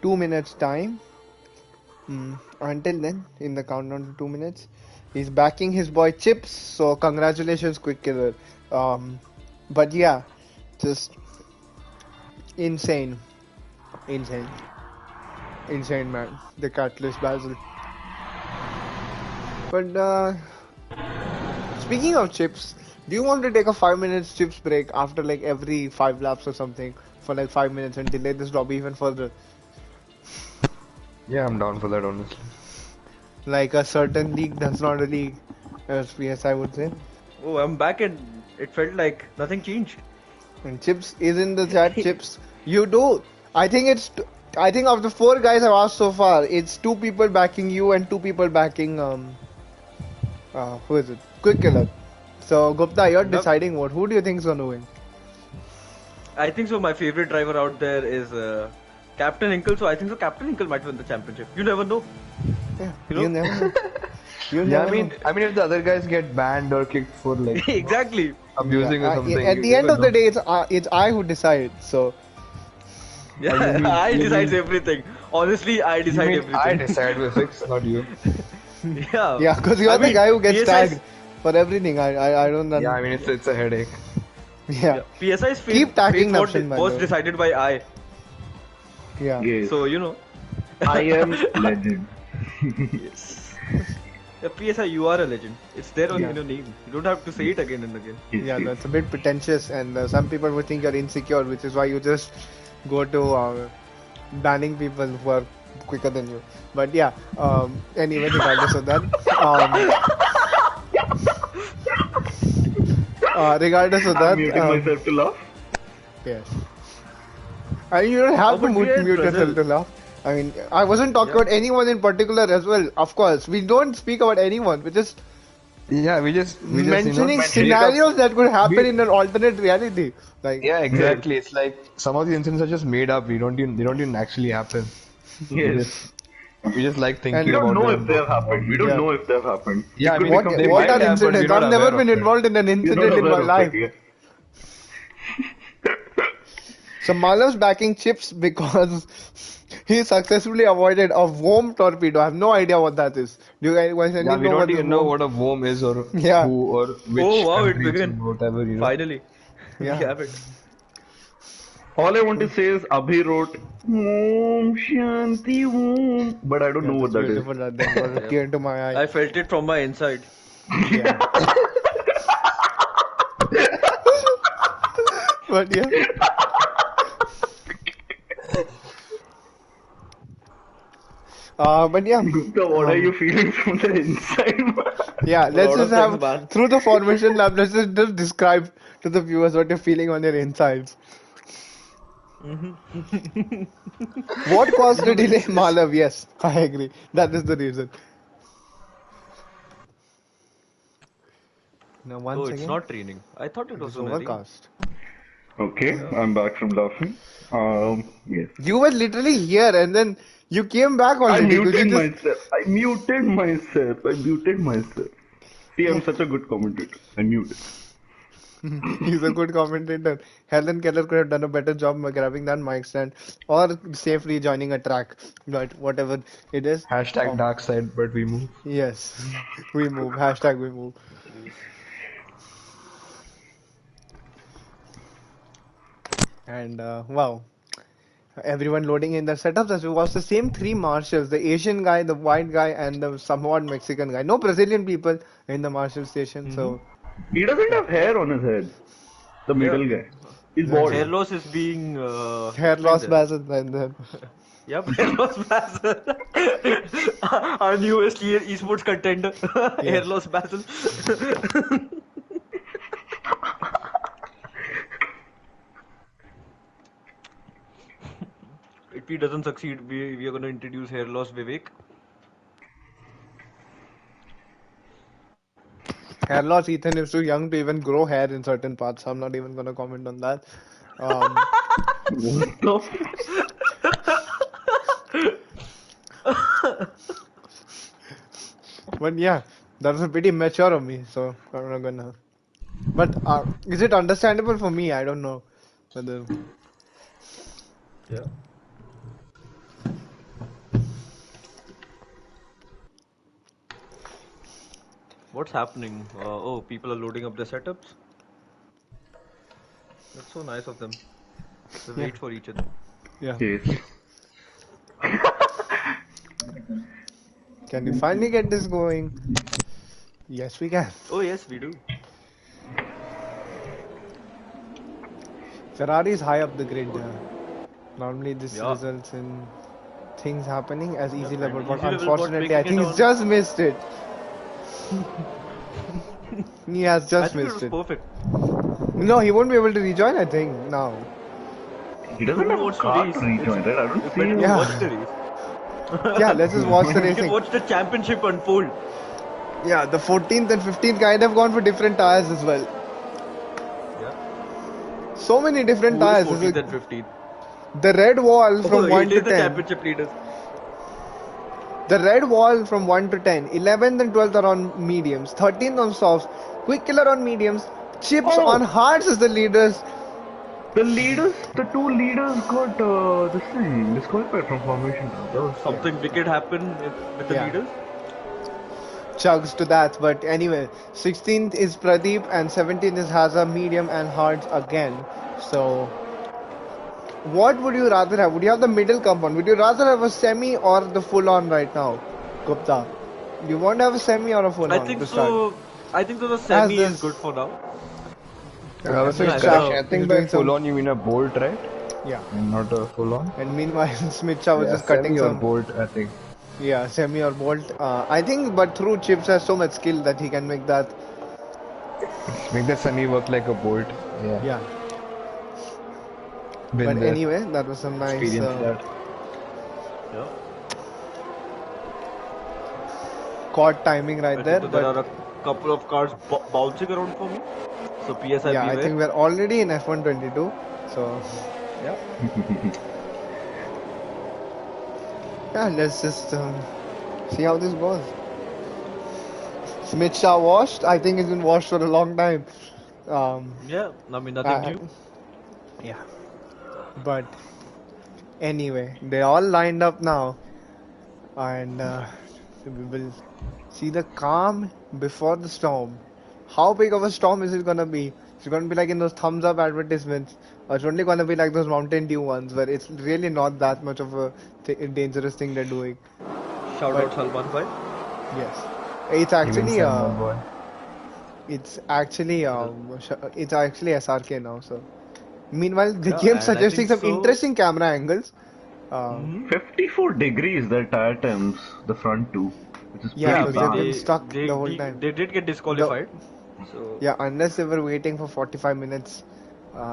2 minutes time. Until then, in the countdown to 2 minutes, he's backing his boy Chips. So congratulations, Quick Killer. But yeah, just insane, man. The Catalyst Basil. But speaking of Chips, do you want to take a 5 minutes Chips break after like every 5 laps or something for like 5 minutes and delay this lobby even further? Yeah, I'm down for that, honestly. Like a certain league that's not a league, as PS I would say. Oh, I'm back and it felt like nothing changed. And Chips is in the chat. Chips, you do. I think I think of the 4 guys I've asked so far, it's 2 people backing you and 2 people backing who is it? Quick Killer. So Gupta, you're deciding what. Who do you think is gonna win? I think so. My favorite driver out there is Captain Inkle. So I think so. Captain Inkle might win the championship. You never know. Yeah, You know? you never know. You Yeah, never I mean, know. if the other guys get banned or kicked for like Exactly. abusing Yeah, or something, at you the end never of the know. day, it's I who decides. So Yeah, I decide everything. Honestly, I You decide mean everything. I decide with six, not you. Yeah. yeah, because you're I the mean, guy who gets PSI's tagged for everything. I don't know. Yeah, I mean it's a headache. Yeah. PSI's Keep tagging fate Nafshin, by was the way. decided by I. Yeah. Yes. So you know. I am legend. Yes. Yeah, PSI, you are a legend. It's there on Yeah. in your name. You don't have to say it again and again. Yes, Yeah, yes. that's a bit pretentious, and some people would think you're insecure, which is why you just go to banning people who are quicker than you. But yeah, anyway, regardless of that, regardless of I'm that, muting myself to laugh. yes. And you don't have to but we are in mute yourself Brazil. to laugh. I mean, I wasn't talking Yeah. about anyone in particular as well. Of course, we don't speak about anyone. We're just Yeah, we just mentioning make up- scenarios that could happen we- in an alternate reality. Like, Yeah, exactly. It's like some of the incidents are just made up. They don't even actually happen. Yes. We just like And thinking We don't about know them. if they have happened. We don't Yeah. know if they have happened. Yeah, It I could mean, become they What might are have, but incidents? we're not I've never aware been of it. involved in an We're not incident in aware my of life. it. Yeah. So Malav's backing Chips because he successfully avoided a worm torpedo. I have no idea what that is. Do you guys Yeah, any we know don't what this even know worm? what a worm is or Yeah, who or Oh which wow, it country it's began. in, whatever, you know. Finally. We yeah. have it. All I want to say is Abhi wrote Om Shanti Om, but I don't Yeah, know what that's that is. beautiful. That then brought a Yep. tear to my eye. I felt it from my inside. Yeah. But yeah. But yeah. Gupta, what are you feeling from the inside? Yeah, A let's lot just of things, have man. through the formation lab. Let's just describe to the viewers what you're feeling on your insides. What caused the delay, It's Malav? Yes, I agree. That is the reason. Now, oh, once it's again, not raining. I thought it it was is gonna rain. overcast. Okay, Yeah. I'm back from laughing. Yes. You were literally here, and then you came back I already. Could you muted just? myself. I muted myself. I muted myself. See, I'm such a good commentator. I muted. He's a good commentator. Helen Keller could have done a better job by grabbing that mic stand or safely joining a track. But whatever it is. Hashtag Um, dark side, but we move. yes, we move. Hashtag we move. Yes. And wow, everyone loading in their setups as we watch the same three marshals: the Asian guy, the white guy, and the somewhat Mexican guy. No Brazilian people in the marshal station. So He doesn't yeah, have hair on his head. The Yeah. middle guy. He's that's bald. Hair true. loss is being Hair explained loss there. based and then Yep, hair loss Basil. Our newest esports contender. Hair yes. loss Basil. If he doesn't succeed, we are going to introduce hair loss Vivek. Hair loss, Ethan is too young to even grow hair in certain parts. So I'm not even gonna comment on that. Um, What the but yeah, that was pretty mature of me. So I'm not gonna. But is it understandable for me? I don't know whether. Yeah. What's happening? Oh, people are loading up their setups. That's so nice of them. They Yeah, wait for each other. yeah. Yes. Can we finally get this going? Yes, we can. Oh yes, we do. Ferrari is high up the grid. Normally, this Yeah. results in things happening as easy Yep, level, and but easy level bot unfortunately, I making it think he's on. just missed it. He has I just think it missed was it. perfect. No, he won't be able to rejoin, I think, now. He doesn't Who have a wants to car race? to rejoin, right? I don't It's see better to him. watch the Yeah, race. yeah, let's just watch the We can racing. watch the championship unfold. Yeah, the 14th and 15th kind of gone for different tires as well. Yeah. So many different Who is tires. 14th and 15th? The red wall Oh, from it 1 to is the 10. championship leaders. The red wall from 1 to 10. 11th and 12th are on mediums. 13th on softs. Quick killer on mediums. Chips on Oh, hards as the leaders. the two leaders got this thing disqualified from formation. That was Something wicked happened with the Yeah. leaders. Chugs to that. But anyway, 16th is Pradeep and 17th is Haza, medium and hards again. So, what would you rather have? Would you have the middle compound? Would you rather have a semi or the full on right now, Gupta? You want to have a semi or a full I on think to start? so. I think so. The As semi is this. good for now. I was Smith saying Shah correction. I is think by doing full some. on you mean a bolt, right? Yeah. And not a full on. And meanwhile, Smith Shah was Yeah, just cutting semi or some. bolt, I think. Yeah, semi or bolt. I think, but through Chips has so much skill that he can make that. Make the semi work like a bolt. Yeah, Yeah. been But there, anyway, that was some nice experienced that. Yeah. caught timing I right think there. that there are But a couple of cars bouncing around for me. So PSI yeah, I beware. think we're already in F122. So Yeah. Yeah, let's just see how this goes. Smith Shah washed. I think he's been washed for a long time. Um, Yeah, I mean nothing I, new. yeah, but anyway, they're all lined up now, and we will see the calm before the storm. How big of a storm is it gonna be? It's gonna be like in those thumbs up advertisements, or it's only gonna be like those Mountain Dew ones where it's really not that much of a dangerous thing they're doing. Shout But out Salman Bhai. yes, it's Even actually Salman boy. it's actually SRK now. So meanwhile, they Yeah, keep and I suggesting think some so. interesting camera angles. Um, 54 degrees the tire temps, the front two, which is yeah, Yeah, I pretty because mean they've bad. been stuck they the whole time. they did get The disqualified. So Yeah, unless they were waiting for 45 minutes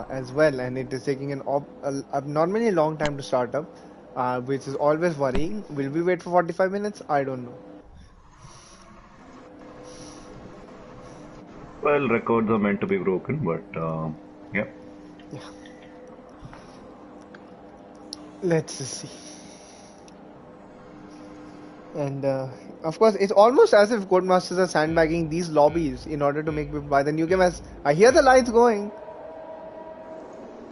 as well, and it is taking an abnormally long time to start up, which is always worrying. Will we wait for 45 minutes? I don't know. Well, records are meant to be broken, but yeah. Yeah, let's just see. And of course, it's almost as if Codemasters are sandbagging these lobbies in order to make people buy the new game. As I hear the lights going,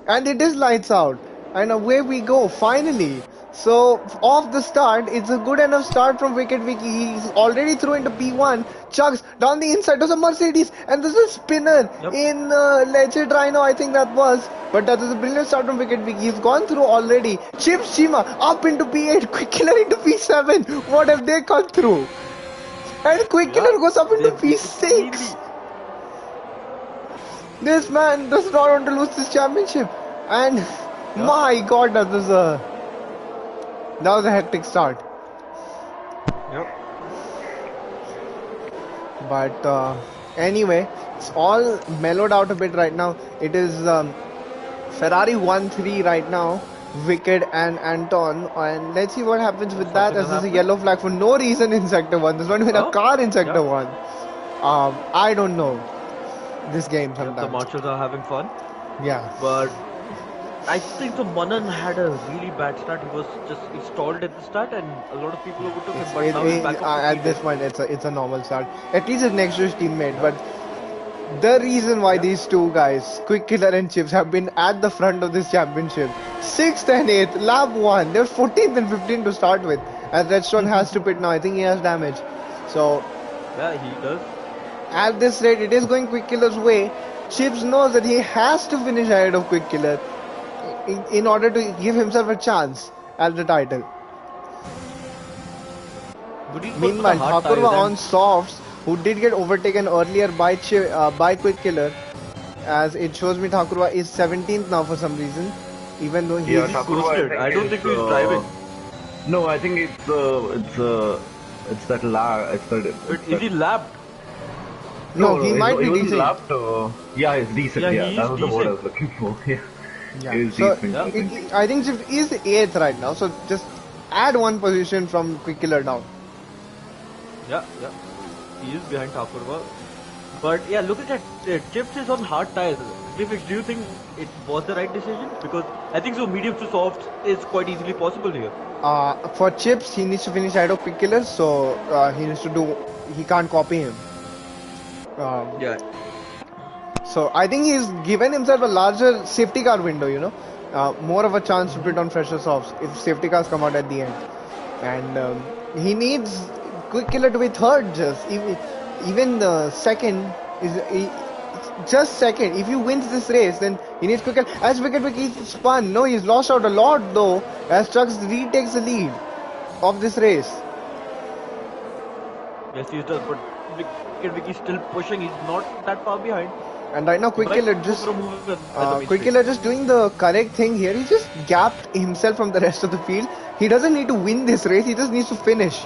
and it is lights out, and away we go finally. So off the start, it's a good enough start from Wicked Wiki. He's already through into P1, chucks down the inside. There's a Mercedes, and there's a spinner yep. in Legend Rhino, I think that was. But that was a brilliant start from Wicked Wiki. He's gone through already. Chips Chima up into P8, Quick Killer into P7. What have they gone through? And Quick Yeah, Killer goes up into they cleanly. P6. This man does not want to lose this championship. And Yeah. my god, that was a hectic start. Yep. But anyway, it's all mellowed out a bit right now. It is Ferrari 1-3 right now. Wicked and Anton, and let's see what happens with that. Something As has there's a happened. yellow flag for no reason in Sector 1. There's not even a Oh, car in Sector yeah. 1. I don't know this game Yep, the sometimes. marshals are having fun. Yeah. But I think the Manan had a really bad start. He stalled at the start, and a lot of people overtook him. But now he's back up to At this P10. point, it's a normal start. At least it's next to his teammate. But the reason why Yeah. these two guys, Quick Killer and Chips, have been at the front of this championship, 6th and 8th, lap 1, they're 14th and 15th to start with. And Redstone has to pit now. I think he has damage. So Yeah, he does. at this rate, it is going Quick Killer's way. Chips knows that he has to finish ahead of Quick Killer in order to give himself a chance at the title. But he's got the Meanwhile, hard Thakurva tires on softs, who did get overtaken earlier by Quick Killer, as it shows me Thakurva is 17th now for some reason, even though Yeah, he's Thakurva, ghosted. I don't is, think he's driving. No, I think it's that lag. But is he lapped? no, he might be he wasn't decent. lapped. Yeah, he's decent. Yeah, Yeah, he that is was the word I decent. was looking for. Yeah, Yeah. he is So decent. Yeah. I think Chips is 8th right now. So just add one position from Quick Killer down. Yeah, yeah. He is behind Thakurva. But yeah, look at that. Chips is on hard tires. Griffiths, do you think it was the right decision? Because I think so medium to soft is quite easily possible here. For Chips, he needs to finish ahead of Quick Killer, so he can't copy him. Yeah. So I think he's given himself a larger safety car window, more of a chance to put on fresher softs if safety cars come out at the end. And he needs Quick Killer to be third just. Even the second just second. If he wins this race, then he needs Quick Killer. As Wicked Wiki spun, no, he's lost out a lot though, as Trucks retakes the lead of this race. Yes, he does. But Vicky's still pushing. He's not that far behind. And right now, Quick Killer just Quick Killer just doing the correct thing here. He just gapped himself from the rest of the field. He doesn't need to win this race. He just needs to finish.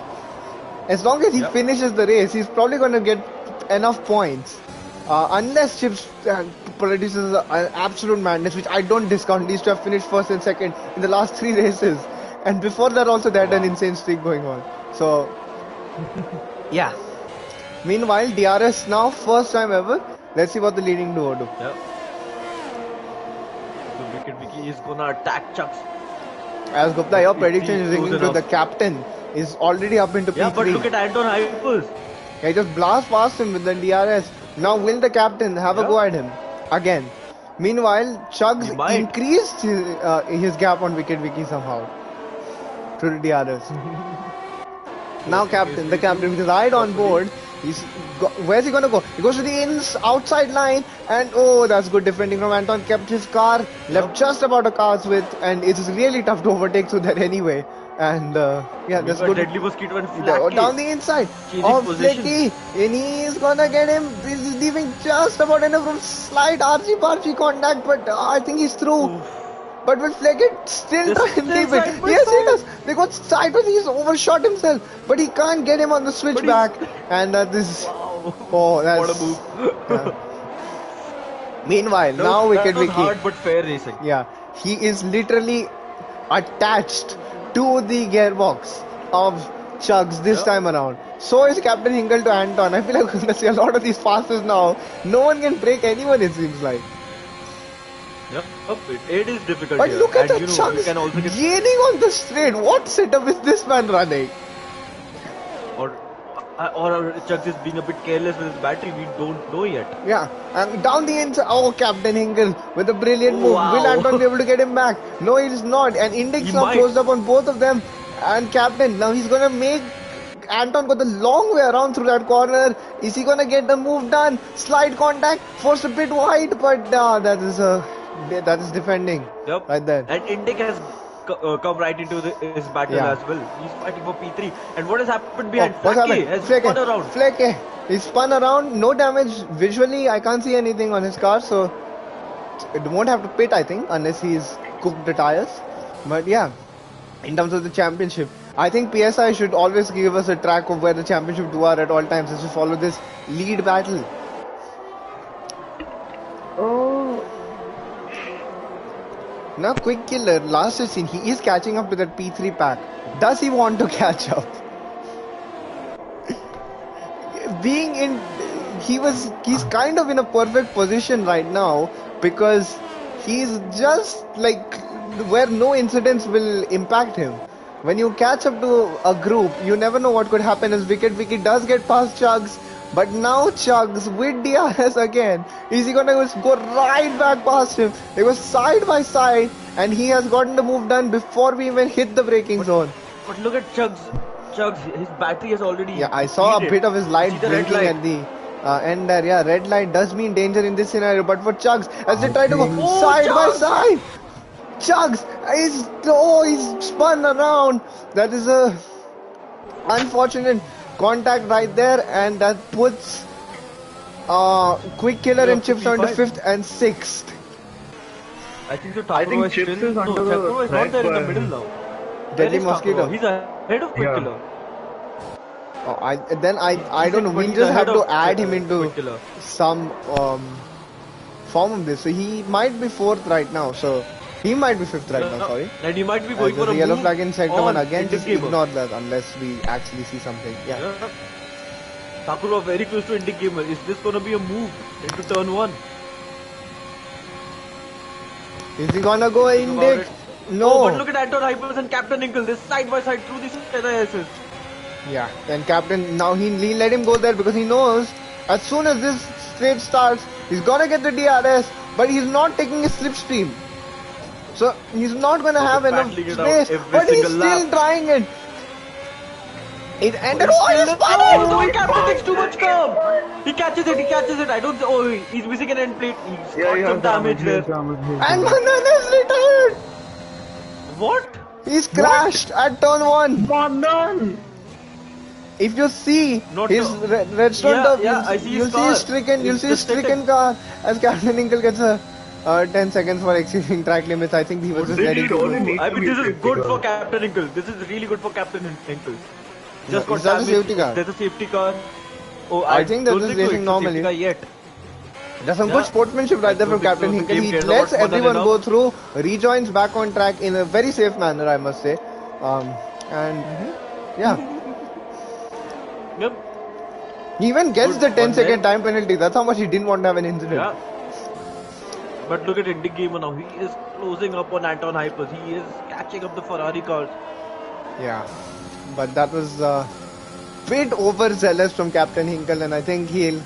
As long as he finishes the race, he's probably going to get enough points. Unless Chips produces an absolute madness, which I don't discount. These two have finished first and second in the last 3 races. And before that also they had an insane streak going on. So, yeah. Meanwhile, DRS now, first time ever. Let's see what the leading duo do. Yeah. So Wicked Vicky is gonna attack Chucks. As Gupta, your P3 prediction is close ringing to enough. the captain is already up into Yeah, but P3. look at Anton Hypers. Yeah, he just blast past him with the DRS. Now will the captain have a Yeah. go at him again? Meanwhile, Chugs He might. increased his gap on wicket wiki somehow to the DRS. Now captain, the captain is right on board. Where's he gonna go? He goes to the outside line, and oh, that's good defending from Anton. Kept his car left just about a car's width, and it's really tough to overtake through that anyway. And yeah, that's good. Deadly mosquito and Flacky. Down the inside Changing of position. Flecky, and he's gonna get him. He's leaving just about enough room. Slight archie contact, but I think he's through. Oof. But will Fleckett still try and leave it? side by Yes, he side. does. Because sideways he's overshot himself, but he can't get him on the switchback. And this, Wow. oh, that's What a move. yeah. Meanwhile, now that wicket was Vicky. hard but fair racing. Yeah, he is literally attached to the gearbox of Chugs this time around. So is Captain Hinkle to Anton. I feel like we're going to see a lot of these passes now. No one can break anyone, it seems like. Yep, it is difficult But here. look at And the you Chugs can also get gaining on the straight. What setup is this man running? or Chugs is being a bit careless with his battery. We don't know yet. Yeah, and down the inside. Oh, Captain Hinkle with a brilliant move. Wow. Will Anton be able to get him back? No, he is not. And Index He now might. closed up on both of them. And Captain, now he's gonna make Anton go the long way around through that corner. Is he gonna get the move done? Slide contact, forced a bit wide, but that is defending Yep. right there. And Indik has come right into his battle Yeah. as well. He's fighting for P3. And what has happened behind What's Flacky happened? has spun around. Flecky. He spun around. No damage visually. I can't see anything on his car, so it won't have to pit, I think, unless he's cooked the tires. But yeah, in terms of the championship, I think PSI should always give us a track of where the championship two are at all times, as we follow this lead battle. Oh, Now, Quick Killer, last I've seen, he is catching up to that P3 pack. Does he want to catch up? He's kind of in a perfect position right now because he's just like where no incidents will impact him. When you catch up to a group, you never know what could happen. As Vicky does get past Chugs, but now Chugs with DRS again. Is he gonna go right back past him? They go side by side, and he has gotten the move done before we even hit the braking zone. But look at Chugs. His battery has already. Yeah, I saw heated. a bit of his light See the red blinking light? at the end there. Yeah, red light does mean danger in this scenario. But for Chugs, as they try to go Oh, side by Chugs! side, Chugs he's spun around. That is a unfortunate contact right there, and that puts Quick Killer and Chips on to 5th and 6th. I think so. I think Takurova Chips still, is under no, the Takurova is not threat there in the by- middle now. Deadly Where is Mosquito. Takurova? He's ahead of Quick Yeah. Killer. I don't know. But We he's just have ahead to of, add him into Quick Killer. some form of this. So he might be 4th right now. So he might be 5th right now. Sorry. And he might be going There's for a a yellow move flag in sector on 1 again. Just Indic Gamer. ignore that unless we actually see something. Yeah. Yeah. Takurova very close to Indic Gamer. Is this gonna be a move into turn 1? Is he gonna go Think about Indic? it. No. Oh, but look at Anton Hypers and Captain Inkle. They're side by side through these NISs. Yeah. And Captain, now he let him go there because he knows as soon as this straight starts, he's gonna get the DRS, but he's not taking a slipstream. So he's not gonna have enough battling it out space, every but he's single still lap. trying it. It ended. He's Oh, still he's in- spun Oh, it! no, he captain takes too much curve. He catches it. I don't. Oh, he's missing an end plate. He's Yeah, got he some has damage there. And Manan has retired! What? He's crashed at turn 1. Manan! If you see Not his the- redstone Yeah, top, yeah, I see you'll his see his car. stricken, you'll It's see his just a stricken tick. car as Captain Inkle gets a 10 seconds for exceeding track limits. I think he was just They ready to surely go. need I to mean, be this is safety good car. for Captain Inkle. This is really good for Captain Inkle. Just got Is that a damaged. safety car? There's a safety car. Oh, I think that don't is think so, racing it's a normally. Safety car yet. There's some Yeah. good sportsmanship right there I from don't think Captain so. The Hinkle. game He cares lets about fun everyone enough. go through, rejoins back on track in a very safe manner, I must say. And yeah, Yep. he even gets Good the 10 fun second there. time penalty. That's how much he didn't want to have an incident. Yeah. But look at Indy Gamer now. He is closing up on Anton Hypers. He is catching up the Ferrari cars. Yeah, but that was bit overzealous from Captain Hinkle, and I think he'll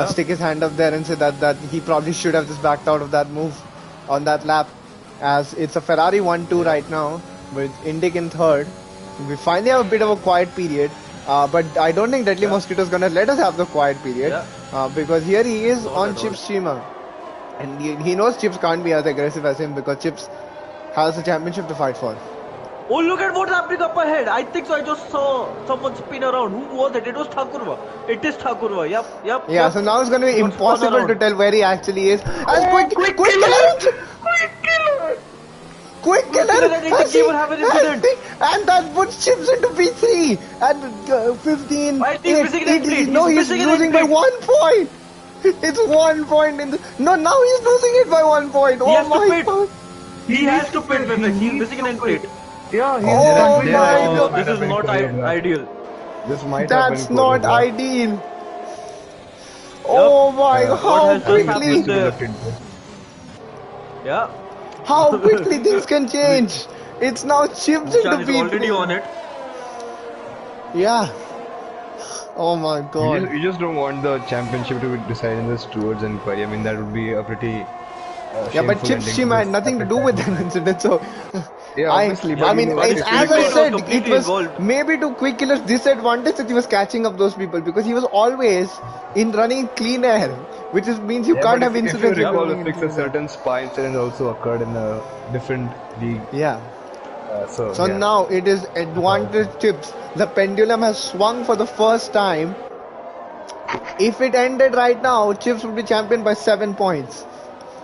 stick his hand up there and say that he probably should have just backed out of that move on that lap, as it's a Ferrari 1-2 right now with Indyk in third. We finally have a bit of a quiet period, but I don't think Deadly Mosquito is gonna let us have the quiet period because here he is on Chip's streamer, and he knows Chips can't be as aggressive as him because Chips has the championship to fight for. Oh, look at what's happening up ahead. I think so. I just saw someone spin around. Who was it? It was Thakurva. It is Thakurva. Yep. Yeah, so now it's going to be impossible to tell where he actually is. And quick killer! Quick killer! And that puts Chips into P3 at 15. No, he's losing by 1 point. It's 1 point in the... No, now he's losing it by 1 point. Oh my god. He has to pit, Vivek. He's missing an end plate. Yeah, oh my god. This is not ideal. This might That's not ideal. Oh my god, how quickly. Yeah. How quickly things can change. It's now Chips into P3. Already on it. Yeah. Oh my god. You just don't want the championship to be decided in the stewards inquiry. I mean, that would be a pretty yeah, but Chips team had nothing to do with that incident, so yeah, obviously. I mean, it's, as I said, it was maybe to Quick Killer's disadvantage that he was catching up those people because he was always in running clean air, which means you can't have incidents. If you recall, a certain spy incident also occurred in a different league. Yeah. So now it is advantage Chips. The pendulum has swung for the first time. If it ended right now, Chips would be champion by 7 points.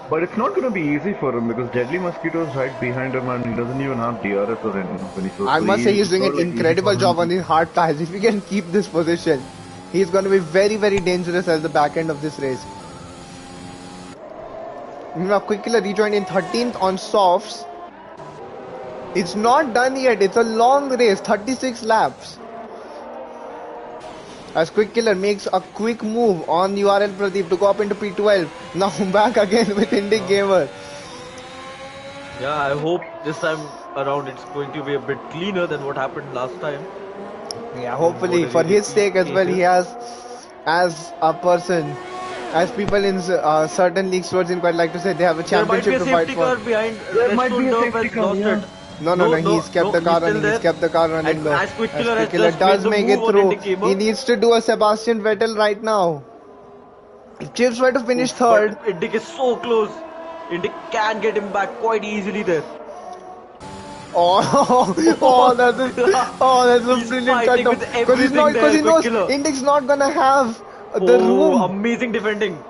But it's not going to be easy for him because Deadly Mosquito is right behind him and he doesn't even have DRS or anything. I must say he's doing an incredible job on his hard tires. If he can keep this position, he's going to be very, very dangerous at the back end of this race. Now, Quick Killer rejoined in 13th on softs. It's not done yet. It's a long race, 36 laps. As Quick Killer makes a quick move on URL Pradeep to go up into P12. Now back again with Indy Gamer. Yeah, I hope this time around it's going to be a bit cleaner than what happened last time. Yeah, hopefully for his sake as well, he has, as a person, as people in certain leagues towards him quite like to say, they have a championship to fight for. There might be a safety car behind. No, he's kept the car running. He's kept the car running though. As Quick Killer does make it through. He needs to do a Sebastian Vettel right now. If Chips were to finish third, Indyk is so close. Indyk can get him back quite easily there. That's a brilliant cut-off. Because he knows Indyk's not gonna have the room. Amazing defending.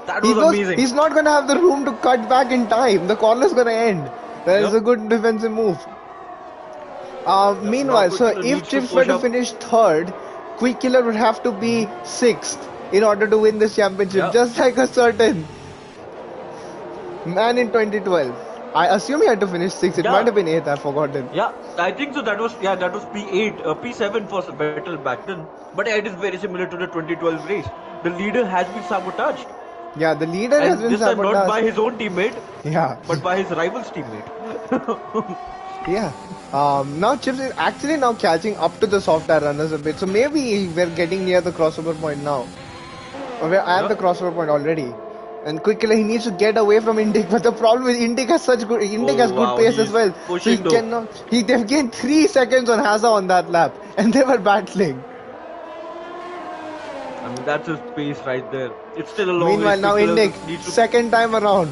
That was amazing. He's not gonna have the room to cut back in time. The corner's gonna end. That is a good defensive move. Meanwhile, so if Chips were to finish third, Quick Killer would have to be 6th in order to win this championship, just like a certain man in 2012. I assume he had to finish 6th. It might have been 8th. I've forgotten. Yeah, I think so. That was P8, P7 for Vettel back then. But it is very similar to the 2012 race. The leader has been sabotaged. Yeah, the leader has been sabotaged. This time not by his own teammate. Yeah. But by his rival's teammate. Yeah. Now Chips is actually now catching up to the soft tire runners a bit. So maybe we're getting near the crossover point now. Or we're at the crossover point already. And Quick Killer, he needs to get away from Indyk. But the problem is Indyk has good pace as well. So he cannot. They've gained 3 seconds on Hazza on that lap. And they were battling. I mean, that's his pace right there. It's still a long Meanwhile, race. now Indyk, second time around.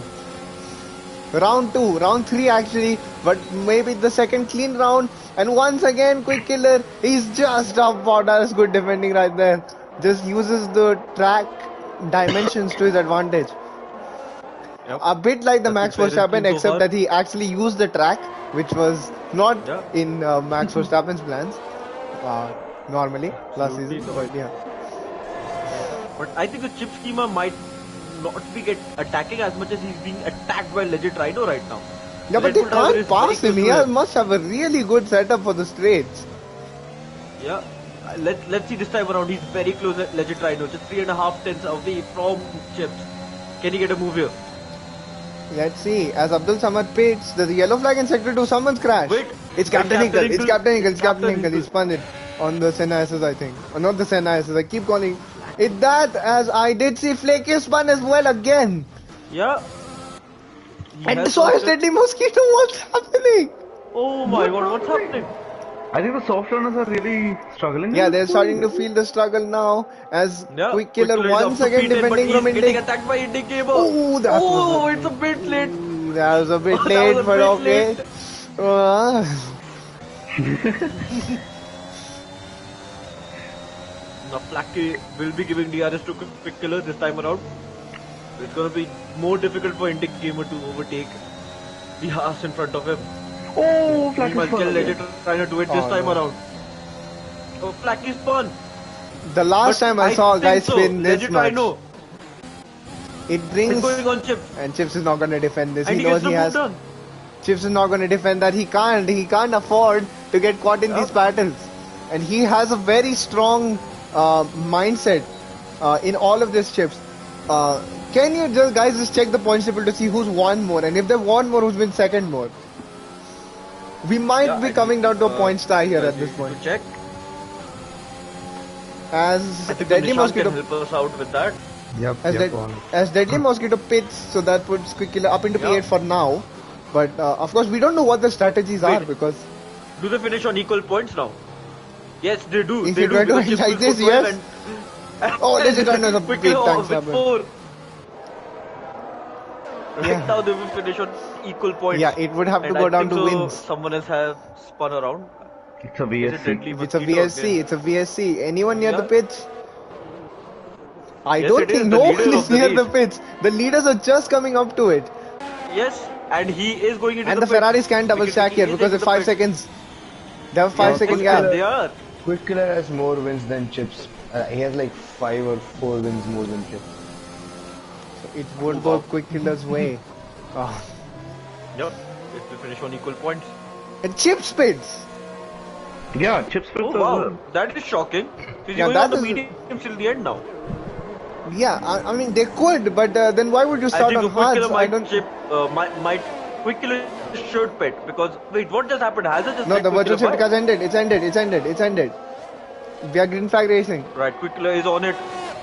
Round 2, round 3 actually, but maybe the second clean round. And once again, Quick Killer, he's just up for that's good defending right there. Just uses the track dimensions to his advantage. Yep. A bit like the Max Verstappen, except that he actually used the track, which was not in Max Verstappen's plans normally last season. But yeah. But I think the chip schema might not be attacking as much as he's being attacked by Legit Rhino right now. Yeah, but they can't pass him. He must have a really good setup for the straights. Yeah. Let's see this time around. He's very close at Legit Rhino, just 3.5 tenths away from Chips. Can he get a move here? Let's see. As Abdul Samad pits, there's a yellow flag in sector 2. Someone's crashed. Wait. It's Captain Hinkle. Captain It's Captain Hinkle. It's Captain Captain Hinkle. He Hinkle. spun it on the Senna SS, I think. Or not the Senna SS. I keep calling it that, as I did see Flaky spun as well again. Yeah. And so is Deadly Mosquito. What's happening? Oh my god, what's happening? I think the soft runners are really struggling. Yeah, they're starting to feel the struggle now as Yeah, Quick Killer is once up to again P10, but defending he's from getting Indy. attacked by Indy Gamer. Oh, that Oh, was it's a bit late. That was a bit That late, was a but bit okay. late. Now Flaky will be giving DRS to Quick Killer this time around. It's gonna be more difficult for Indy Gamer to overtake the Haas in front of him. Oh, Flash Meanwhile, is fun. Kill Legend trying to do it this Oh, time no. around. Oh, Flaky spun. The last But time I saw a guy think so. spin this Legit, I much, know. it It's brings. going on Chips. And Chips is not going to defend this. And He he knows gets he the move has. done. Chips is not going to defend that. He can't afford to get caught in these battles. And he has a very strong mindset in all of this, Chips. Can you just check the points table to see who's won more, and if they've won more, who's been second more? We might be coming down to a point tie here at this point. Check. As I think Deadly Nishan Mosquito, can help us out with that. Yep, as Deadly Mosquito pits, so that puts Quick Killer up into P8 for now. But of course, we don't know what the strategies are Wait. because Do they finish on equal points now? Yes, they do. If they you do. try to because end Chips like will this, score 12 yes. and- Oh, this is another Quick big Killer thanks with happened. 4. Right Yeah. now they will finish on equal points. Yeah, it would have to And go I down think to so wins. Someone else has spun around. It's a Is it Deadly VSC. It's a Mosquito VSC. again? It's a VSC. Anyone near the Yeah. pitch? I Yes, don't it is. think The no leader one of is the near race. the pitch. The leaders are just coming up to it. Yes, and he is going into And the the Ferraris can't double Because stack he here is because into it's the 5 pit. seconds. They have a 5-second Yeah, gap. They are. Quick Killer has more wins than Chips. He has like 5 or 4 wins more than Chips. It would go Quick Killer's way. Oh. Yep. It will finish on equal points. And Chip spins. Yeah, Chips Oh wow, that is shocking. He's Yeah, going that on the is- medium till the end now. Yeah, I mean they could, but then why would you I start think on the Quick hards? Killer I might don't. chip, might Quick Killer should pit because wait, what just happened? Has it just No, let the Quick virtual Killer shift by? has ended. It's ended. It's ended. It's ended. We are green flag racing. Right, Quick Killer is on it.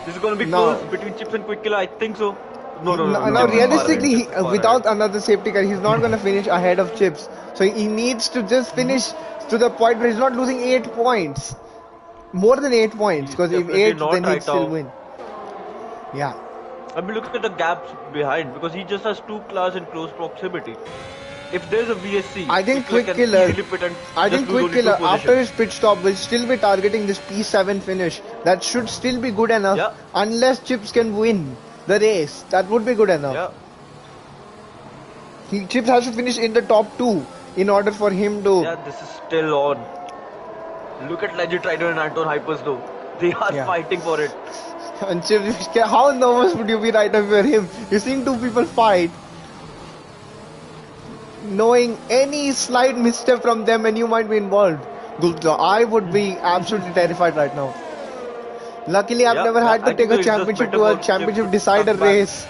This is going to be No. close between Chips and Quick Killer. I think so. No. Now, Chips is far realistically, ahead. he, Chips is far without ahead. another safety car, he's not going to finish ahead of Chips. So he needs to just finish to the point where he's not losing 8 points. More than 8 points, because if Definitely 8, not then he'd right still now. win. Yeah. I mean, look at the gaps behind because he just has 2 cars in close proximity. If there's a VSC, I think Quick Quick can Killer, easily pit and I just think lose Quick only 2 Killer after positions. his pit stop will still be targeting this P7 finish. That should still be good enough, Yeah. unless Chips can win the race. That would be good enough. Yeah. Chips has to finish in the top 2 in order for him to. Yeah, this is still on. Look at Legit Rider and Anton Hypers though. They are Yeah. fighting for it. And Chips, how nervous would you be right now for him? You've seen 2 people fight, knowing any slight misstep from them and you might be involved. I would be absolutely terrified right now. Luckily, I've Yeah, never had I to take think a it's just championship better to a for championship Chips to decider come back. race.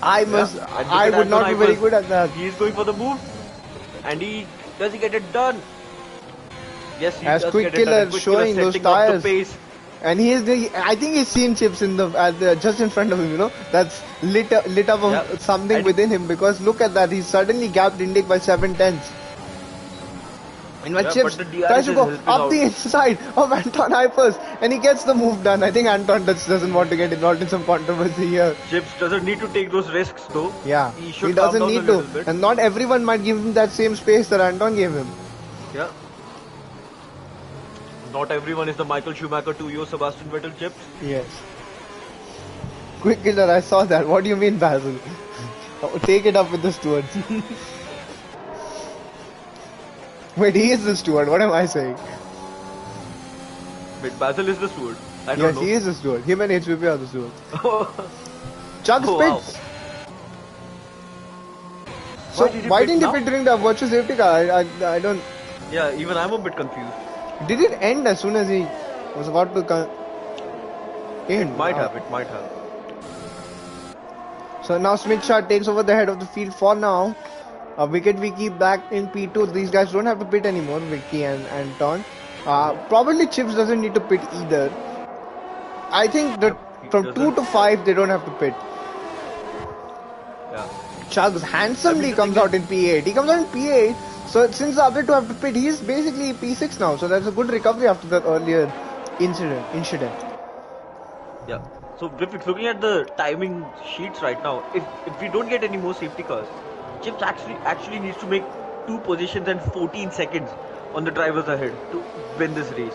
I must. Yeah, and look I at would not be Anton very Hypers. good at that. He is going for the move, and does he get it done? Yes, he As does Quick get it done. Killer And Quick Killer showing those setting up tires. the pace. And I think he's seen Chips in just in front of him. You know, that's lit up of Yeah. something And- within him, because look at that. He's suddenly gapped Indik by 7/10. And when Yeah, Chips but the DRS tries to is go helping up out. the inside of Anton Hypers, and he gets the move done. I think Anton doesn't want to get involved in some controversy here. Chips doesn't need to take those risks though. Yeah, He he should calm doesn't down need a to, little bit. and not everyone might give him that same space that Anton gave him. Yeah. Not everyone is the Michael Schumacher to your Sebastian Vettel, Chips. Yes. Quick Killer, I saw that. What do you mean, Basil? Oh, take it up with the stewards. Wait, he is the steward. What am I saying? Wait, Basil is the steward. I don't Yes, know. he is the steward. Him and HPP are the stewards. Chuck Oh, wow. spits. So Why did he why pit didn't he now? pit during the virtual safety car? I don't. Yeah, even I'm a bit confused. Did it end as soon as he was about to come in? It might have. So now Smith Shah takes over the head of the field for now. Wicket Vicky back in P2. These guys don't have to pit anymore, Vicky and Anton. Probably Chips doesn't need to pit either. I think that from 2 to 5 they don't have to pit. Yeah. Chugs handsomely comes out in P8. He comes out in P8. So since the other two have to pit, he's basically P6 now. So that's a good recovery after that earlier incident. Yeah. So Griffith, looking at the timing sheets right now, if we don't get any more safety cars, Chips actually needs to make 2 positions and 14 seconds on the drivers ahead to win this race.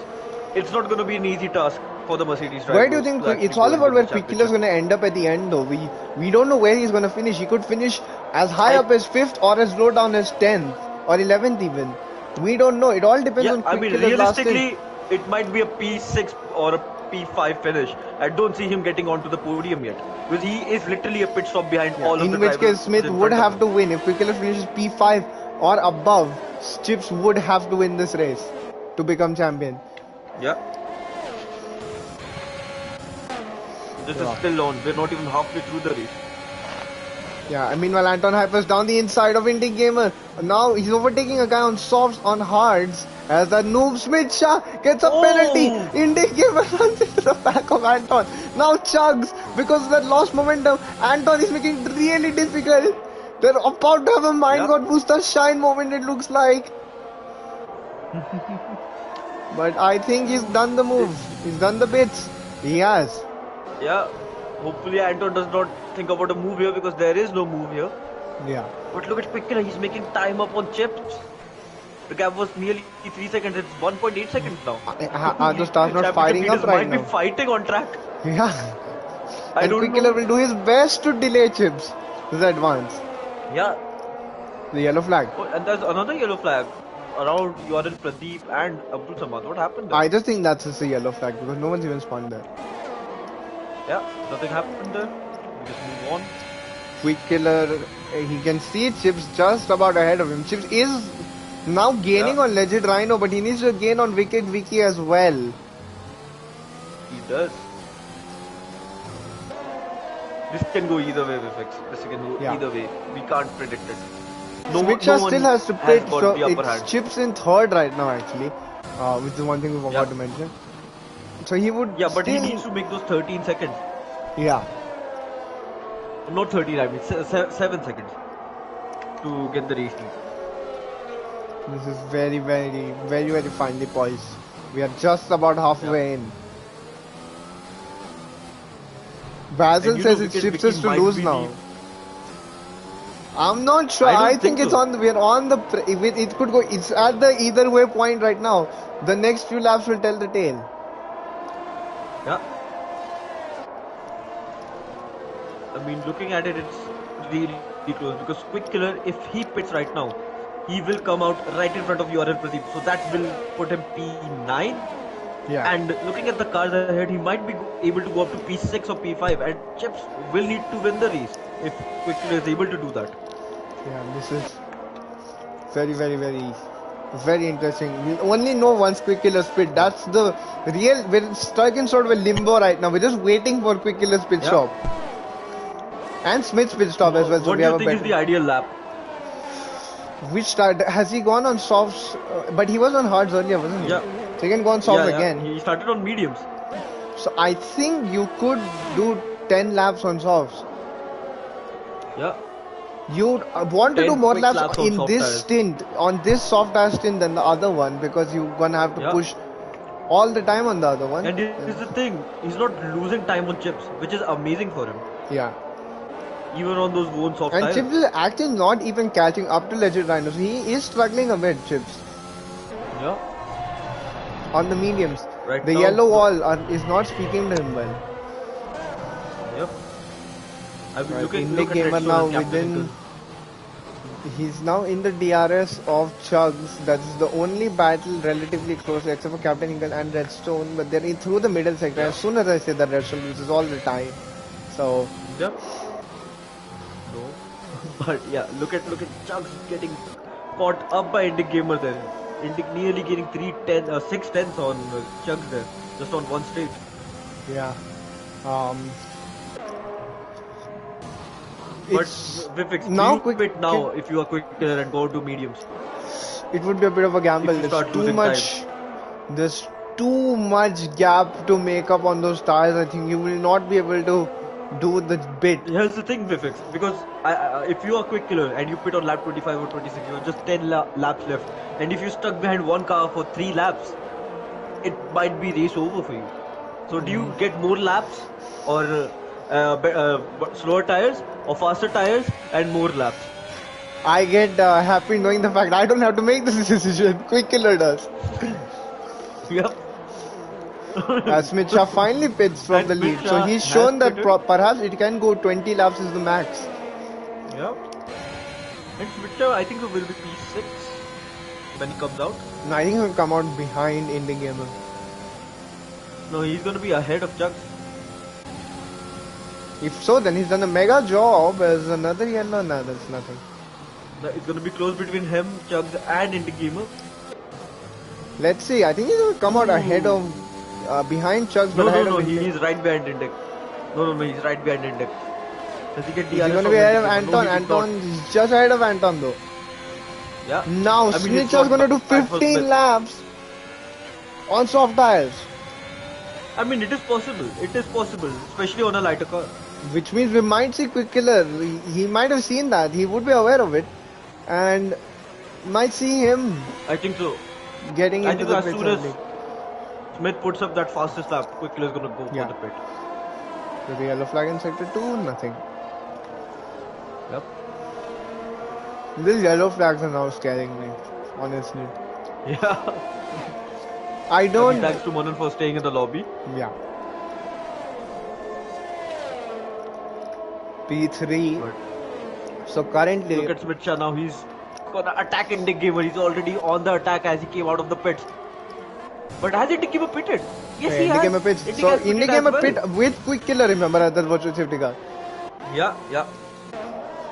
It's not going to be an easy task for the Mercedes drivers. Where do you think it's all about where Quick Killer's going to end up at the end though? We don't know where he's going to finish. He could finish as high up as 5th or as low down as 10th or 11th even. We don't know. It all depends on Quick Killer's last stint. Realistically, it might be a P6 or a P5 finish. I don't see him getting onto the podium yet because he is literally a pit stop behind all of the drivers. In which case, Smith would have to win. If Quick Killer finishes P5 or above, Chips would have to win this race to become champion. Yeah. This is still on. We're not even halfway through the race. Yeah, and meanwhile Anton Hypers down the inside of Indie Gamer. Now he's overtaking a guy on softs on hards as the noob Smith Shah gets a penalty. Indie Gamer runs into the back of Anton. Now Chugs, because of that lost momentum, Anton is making it really difficult. They're about to have a mind God booster shine moment, it looks like. But I think he's done the move. He's done the bits. He has. Yeah. Hopefully Anton does not think about a move here because there is no move here. Yeah. But look at Quick Killer. He's making time up on Chips. The gap was nearly 3 seconds. It's 1.8 seconds now. The star's not firing up right now. Might be fighting on track. Yeah. And Quick Killer will do his best to delay Chips. This is advance. Yeah. The yellow flag. Oh, and there's another yellow flag around Yoran Pradeep and Abdul Samad. What happened there? I just think that's just a yellow flag because no one's even spun there. Yeah, nothing happened there. We just move on. Quick Killer, he can see Chips just about ahead of him. Chips is now gaining on Legend Rhino, but he needs to gain on Wicked Vicky as well. He does. This can go either way, Vifix. This can go either way. We can't predict it. Smith Shah still has to pit, so it's Chips in third right now actually, which is one thing we forgot to mention. So he would. Yeah, but he needs to make those 13 seconds. Yeah. Not 13, I mean 7 seconds to get the race lead. This is very, very, very, very finely poised. We are just about halfway in. Basil says it's Chips to lose now. I'm not sure. I think it's on. We're on the. It could go. It's at the either way point right now. The next few laps will tell the tale. Yeah. I mean, looking at it, it's really close because Quick Killer, if he pits right now, he will come out right in front of Yoran Pradeep. So that will put him P9. Yeah. And looking at the cars ahead, he might be able to go up to P6 or P5. And Chips will need to win the race if Quick Killer is able to do that. Yeah, this is very, very, very, very interesting. We only know once Quick Killer's pit. That's the real. We're stuck in sort of a limbo right now. We're just waiting for Quick Killer's pit stop. And Smith's pit stop as well. So what do you think is the ideal lap? Which start has he gone on softs? But he was on hards earlier, wasn't he? Yeah. So he can go on softs again. He started on mediums. So I think you could do 10 laps on softs. Yeah. You want to do more laps in this stint, on this soft tire stint than the other one because you're gonna have to push all the time on the other one. And here's the thing, he's not losing time on Chips, which is amazing for him. Yeah. Even on those worn soft tires. And Chips is actually not even catching up to Legend Rhino, so he is struggling a bit, Chips. Yeah. On the mediums. Right the now, yellow wall is not speaking to him well. Yep. I've been Indie Gamer now within. He's now in the DRS of Chugs. That's the only battle relatively close except for Captain Eagle and Redstone. But they're in through the middle sector. As soon as I say that Redstone loses all the time. So. Yep. No. But yeah, look at Chugs getting caught up by Indie Gamer there. Indie nearly getting 6 tenths on Chugs there, just on one stage. Yeah. But It's Vivek, now do quick. you pit now if you are quick killer and go to mediums? It would be a bit of a gamble. If you start losing There's too much gap to make up on those tires. I think you will not be able to do the bit. Here's the thing, Vivek, because if you are quick killer and you pit on lap 25 or 26, you have just 10 laps left, and if you're stuck behind one car for 3 laps, it might be race over for you. So do you get more laps or slower tires or faster tires and more laps? I get happy knowing the fact I don't have to make this decision. Quick killer does. Yep. Smith Shah finally pits from And the Smith lead, so Shah he's has shown that pitted. perhaps it can go 20 laps is the max. Yep. And Smith, I think, will be P6 when he comes out. No, I think he'll come out behind Indie Gamer. No, he's going to be ahead of Chugs. If so, then he's done a mega job as another yellow. No, that's nothing. It's going to be close between him, Chugs, and Indie Gamer. Let's see. I think he's going to come out ahead of, behind Chugs, but ahead No, of he's right behind Index. No, he's right behind Index. Does he get DRS? He's going to be ahead of Anton. Anton is just ahead of Anton though. Yeah. Now, Smith Shah is going to do 15 laps on soft tires. I mean, it is possible. It is possible, especially on a lighter car. Which means we might see Quick Killer. He might have seen that. He would be aware of it. And might see him I think so. getting I into think the as pits soon as early. Smith puts up that fastest lap, Quick Killer is going to go Yeah. for the pit. So the yellow flag in sector 2, nothing. Yep. These yellow flags are now scaring me, honestly. Yeah. I don't. Thanks to Manan for staying in the lobby. Yeah. P3. But So currently, look at Smith Shah now. He's gonna attack Indic Gamer. He's already on the attack as he came out of the pits. But has Indic Gamer pitted? Yes, he Indie has. Gamer pits. Indic So has pitted Indie as Gamer well. pit with Quick Killer, remember, at the virtual safety car. Yeah.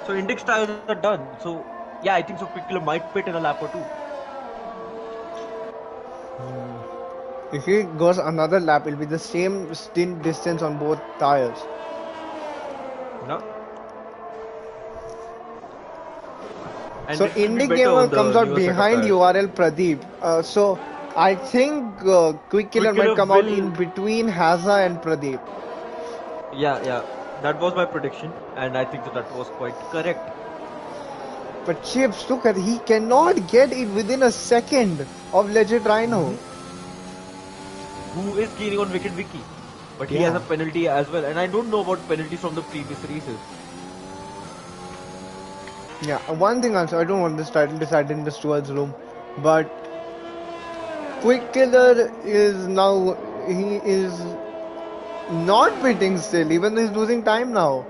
So Indic's tires are done. So yeah, I think so. Quick Killer might pit in a lap or two. If he goes another lap, it'll be the same stint distance on both tires. No. And So it will be Indie better Gamer on the comes out newer set of behind tires. URL Pradeep. So I think Quick Killer might Killer come out will- in between Haza and Pradeep. Yeah. That was my prediction, and I think that was quite correct. But Chips, look at, he cannot get it within a second of Legit Rhino. Who is gaining on Wicked Wiki? But he Yeah. has a penalty as well, and I don't know about penalties from the previous races. Yeah, one thing also, I don't want this title decided in the steward's room, but Quick Killer is now, he is not pitting still, even though he's losing time now.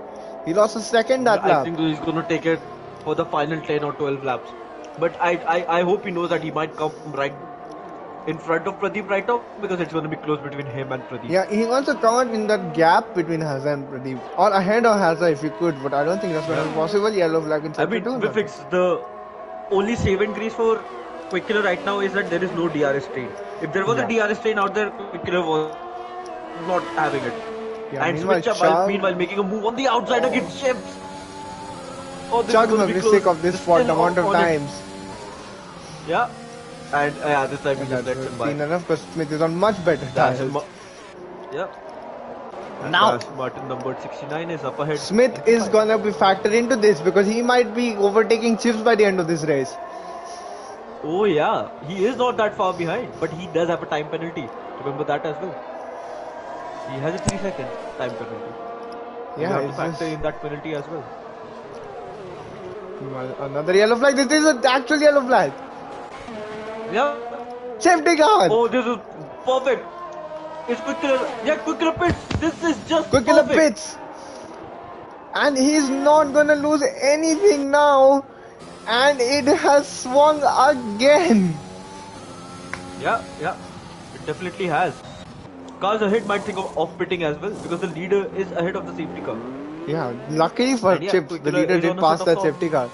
He lost a second that I lap. think he's going to take it for the final 10 or 12 laps. But I hope he knows that he might come right in front of Pradeep right now, because it's going to be close between him and Pradeep. Yeah, he wants to come out in that gap between Haza and Pradeep, or ahead of Haza if he could, but I don't think that's going to be possible. Yellow flag in I sector mean, 2. Vifix, the only saving grace for Quick Killer right now is that there is no DRS train. If there was a DRS train out there, Quick Killer was not having it. Yeah, And meanwhile, Switch up meanwhile making a move on the outside against Chips. Oh, this Chug is going must to be be sick close. of this It's spot still amount of on it. times. Yeah. And this time he just lets him by. Been enough because Smith is on much better Dash tires. Yeah. And Now- Dash Martin numbered 69 is up ahead. Smith is gonna be factored into this because he might be overtaking Chips by the end of this race. Oh yeah, he is not that far behind, but he does have a time penalty. Remember that as well. He has a 3-second time penalty. You Yeah, have to it's factor just- in that penalty as well. Well, another yellow flag. This is an actual yellow flag. Yeah. Safety car. Oh, this is perfect. It's Quick Killer. Yeah, Quick Killer pits. This is just Quick Killer perfect. pits. And he's not gonna lose anything now. And it has swung again. Yeah. It definitely has. Cars ahead might think of pitting as well, because the leader is ahead of the safety car. Yeah, luckily for And yeah, Chips, Quick the Killer leader is did on a pass set that of safety car.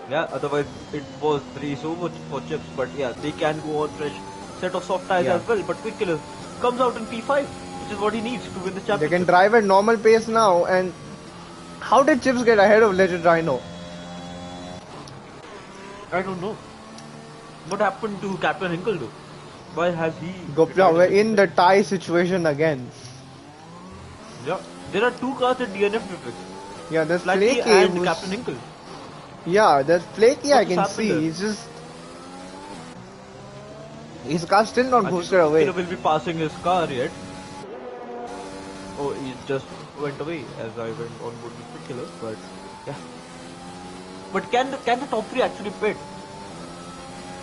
Yeah, otherwise it was race over for Chips. But yeah, they can go on fresh set of soft tires Yeah. as well. But Quick Killer comes out in P5, which is what he needs to win the They championship. can drive at normal pace now, and How did Chips get ahead of Legend Rhino? I don't know. What happened to Captain Hinkle though? Why has he... Gopra, we're in the tie situation again. Yeah. There are two cars at DNF we picked. Yeah, there's Flaky Flaky and who's... Captain Hinkle. Yeah, there's Flaky I What can just happened see. there? He's just... His car's still not I boosted think away. Killer will be passing his car yet. Oh, he just went away as I went on board with Killer, but yeah. But can the top 3 actually pit?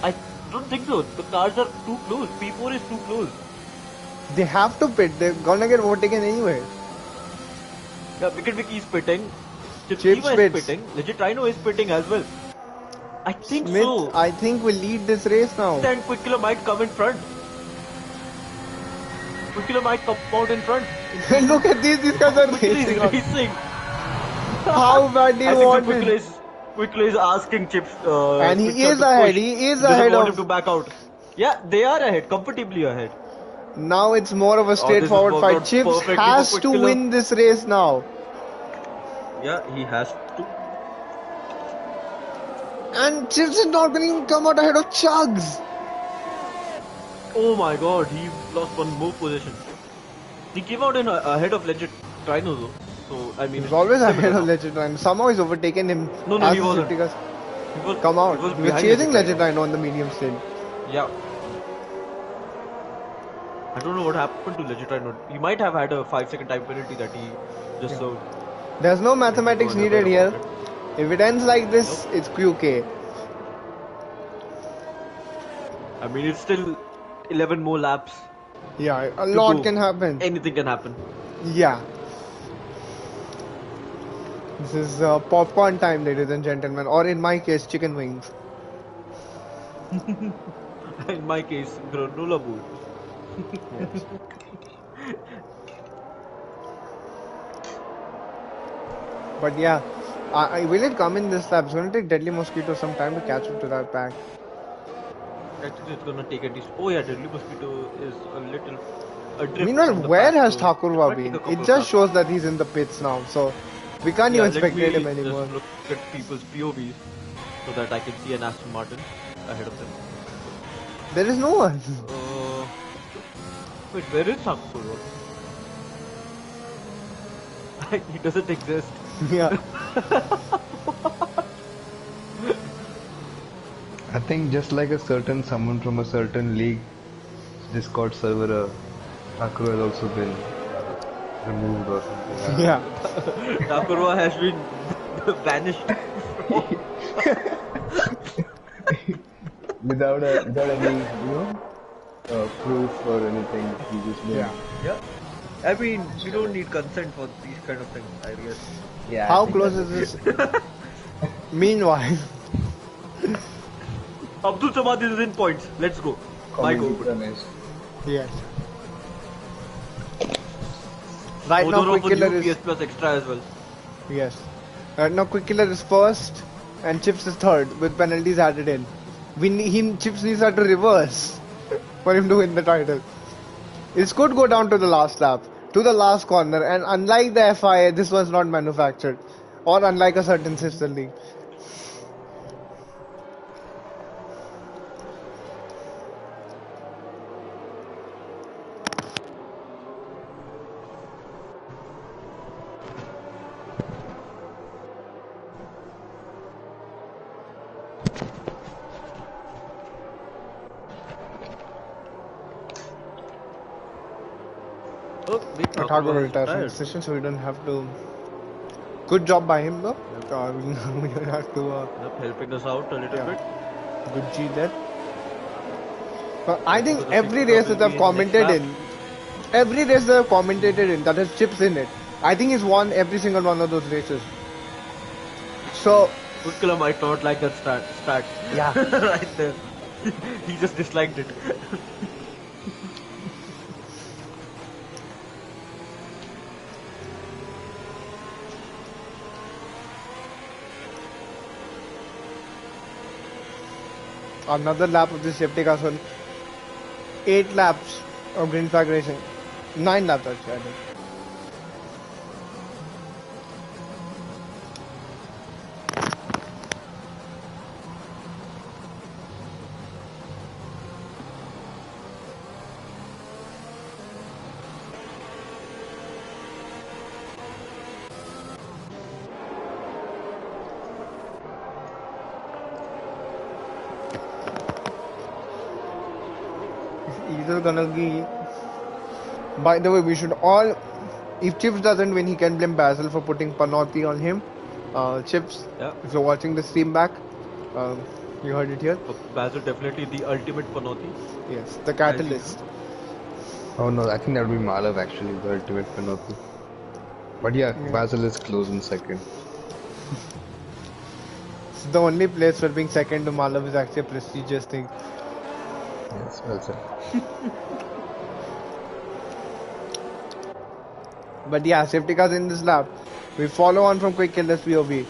I don't think so. The cars are too close. P4 is too close. They have to pit. They're gonna get overtaken anyway. Yeah, Wicked Vicky is pitting. Chips Chips is pits. pitting. Legit Rhino is pitting as well. I think Smith, so. I think will lead this race now. And Quick Killer might come in front. Quick Killer might come out in front. Look at these guys are Quick Killer racing. is racing. How bad do I you think want Quick Killer it? is Quick Killer is asking Chips. And he Quick Killer is to ahead. push. He is Doesn't ahead want of... him to back out. Yeah, they are ahead, comfortably ahead. Now it's more of a this is straightforward worked fight. out Chips perfectly for has Quick to Killer. win this race now. Yeah, he has to. And Chips is not going to even come out ahead of Chugs. Oh my god, he lost one more position. He came out in ahead of Legit Rhino though. So, I mean, He's always it's ahead similar of now. Legend Rhino. Somehow he's overtaken him. No, as he the wasn't. safety cars He was, come out. He was He was behind chasing Legit Legend Rhino on the medium still. Yeah. I don't know what happened to Legit Rhino. He might have had a 5-second time penalty that he just served. There's no mathematics Go needed ahead here. about it. If it ends like this, Nope. it's QK. I mean, it's still 11 more laps. Yeah, a to lot go. can happen. Anything can happen. Yeah. This is popcorn time, ladies and gentlemen. Or in my case, chicken wings. In my case, granola bowl. Yes. But yeah, will it come in this lap? It's going to take Deadly Mosquito some time to catch up to that pack. I think it's gonna take at least. Oh yeah, Deadly Mosquito is a little adrift. Meanwhile, from the where pack, has so Thakurva it might take been? a couple It of just laps. shows that he's in the pits now, so we can't Yeah, even let spectate me him anymore. just look at people's POVs so that I can see an Aston Martin ahead of them. There is no one. Wait, where is Sakura? He doesn't exist. Yeah. I think just like a certain someone from a certain league Discord server, Akru has also been removed or something. Yeah. Sakura has been banished. Without any, proof or anything. He just been, Yeah. Yeah. I mean, you don't need consent for these kind of things, I guess. Yeah. How close is this? Meanwhile, Abdul Samad is in points. Let's go. My go. yes. Right now, Odorov Quick Killer for is PS Plus Extra as well. yes. Right now, Quick Killer is first, and Chips is third with penalties added in. Chips needs to reverse for him to win the title. It could go down to the last lap, to the last corner, and unlike the FIA, this was not manufactured, or unlike a certain sister league. Oh, big Thakur will is retire from the retired. session, so we don't have to. Good job by him, though. We don't have to. Yep, helping us out a little Yeah. bit. Good G there. But I think Because the every safety race car that will I've be in next commented lap. in, every race that I've commentated in that has Chips in it, I think he's won every single one of those races. So, Utkala might not like that stat. yeah. Right there. He just disliked it. Another lap of this safety car, so 8 laps of green flag racing. 9 laps actually, I think. either gonna be. By the way, we should all. If Chips doesn't win, he can blame Basil for putting Panotti on him. Chips, Yeah. if you're watching the stream back, you heard it here. Basil definitely the ultimate Panotti. Yes, the catalyst. Oh no, I think that would be Malav actually, the ultimate penalty. But yeah, Basil is close in second. It's the only place where being second to Malav is actually a prestigious thing. Yes, well said. But yeah, safety cars in this lap. We follow on from Quick Killers POV.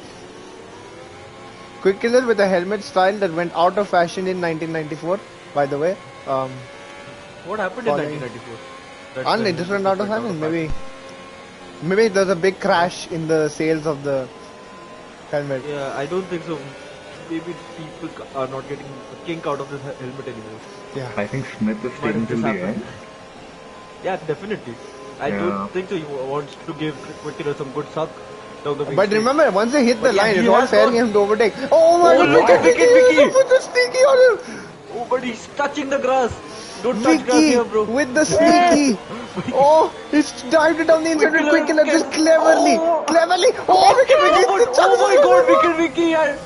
Quick Killers with a helmet style that went out of fashion in 1994, by the way. What happened Following- in 1994? That's And when it just went out of went fashion. Maybe there's a big crash in the sales of the helmet. Yeah, I don't think so. Maybe people are not getting a kink out of this helmet anymore. Yeah. I think Smith is Might taking have till just the happened. end. Yeah, definitely. I Yeah. don't think so. He wants to give Quick Killer some good suck down the wing But straight. remember, once they hit the But yeah, line, he it's all has fair gone. game to overtake. Oh my Oh, god, look at Vicky! Vicky! Put the sneaky on him! Oh, but he's touching the grass. Don't touch grass Vicky here, bro. with the sneaky. Oh, he's dived it down the inside with Quick Killer just cleverly. Oh. Cleverly. Oh, Vicky, Oh my god, Vicky, yeah.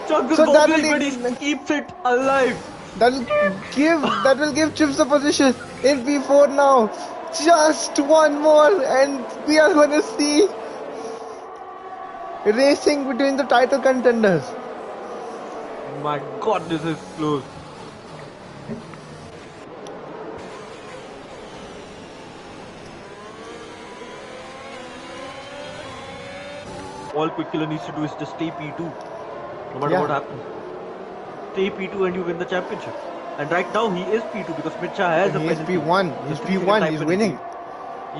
Chuck the So that garbage, will but he keeps it alive. That will give Chips a position in P4 now. Just one more and we are gonna see racing between the title contenders. My god, this is close. All Quick Killer needs to do is just stay P2. No matter Yeah. what happens. Stay P2 and you win the championship. And right now he is P2 because Mitcha has a He's penalty. P1. He's The 3 second P1. time He's penalty. winning.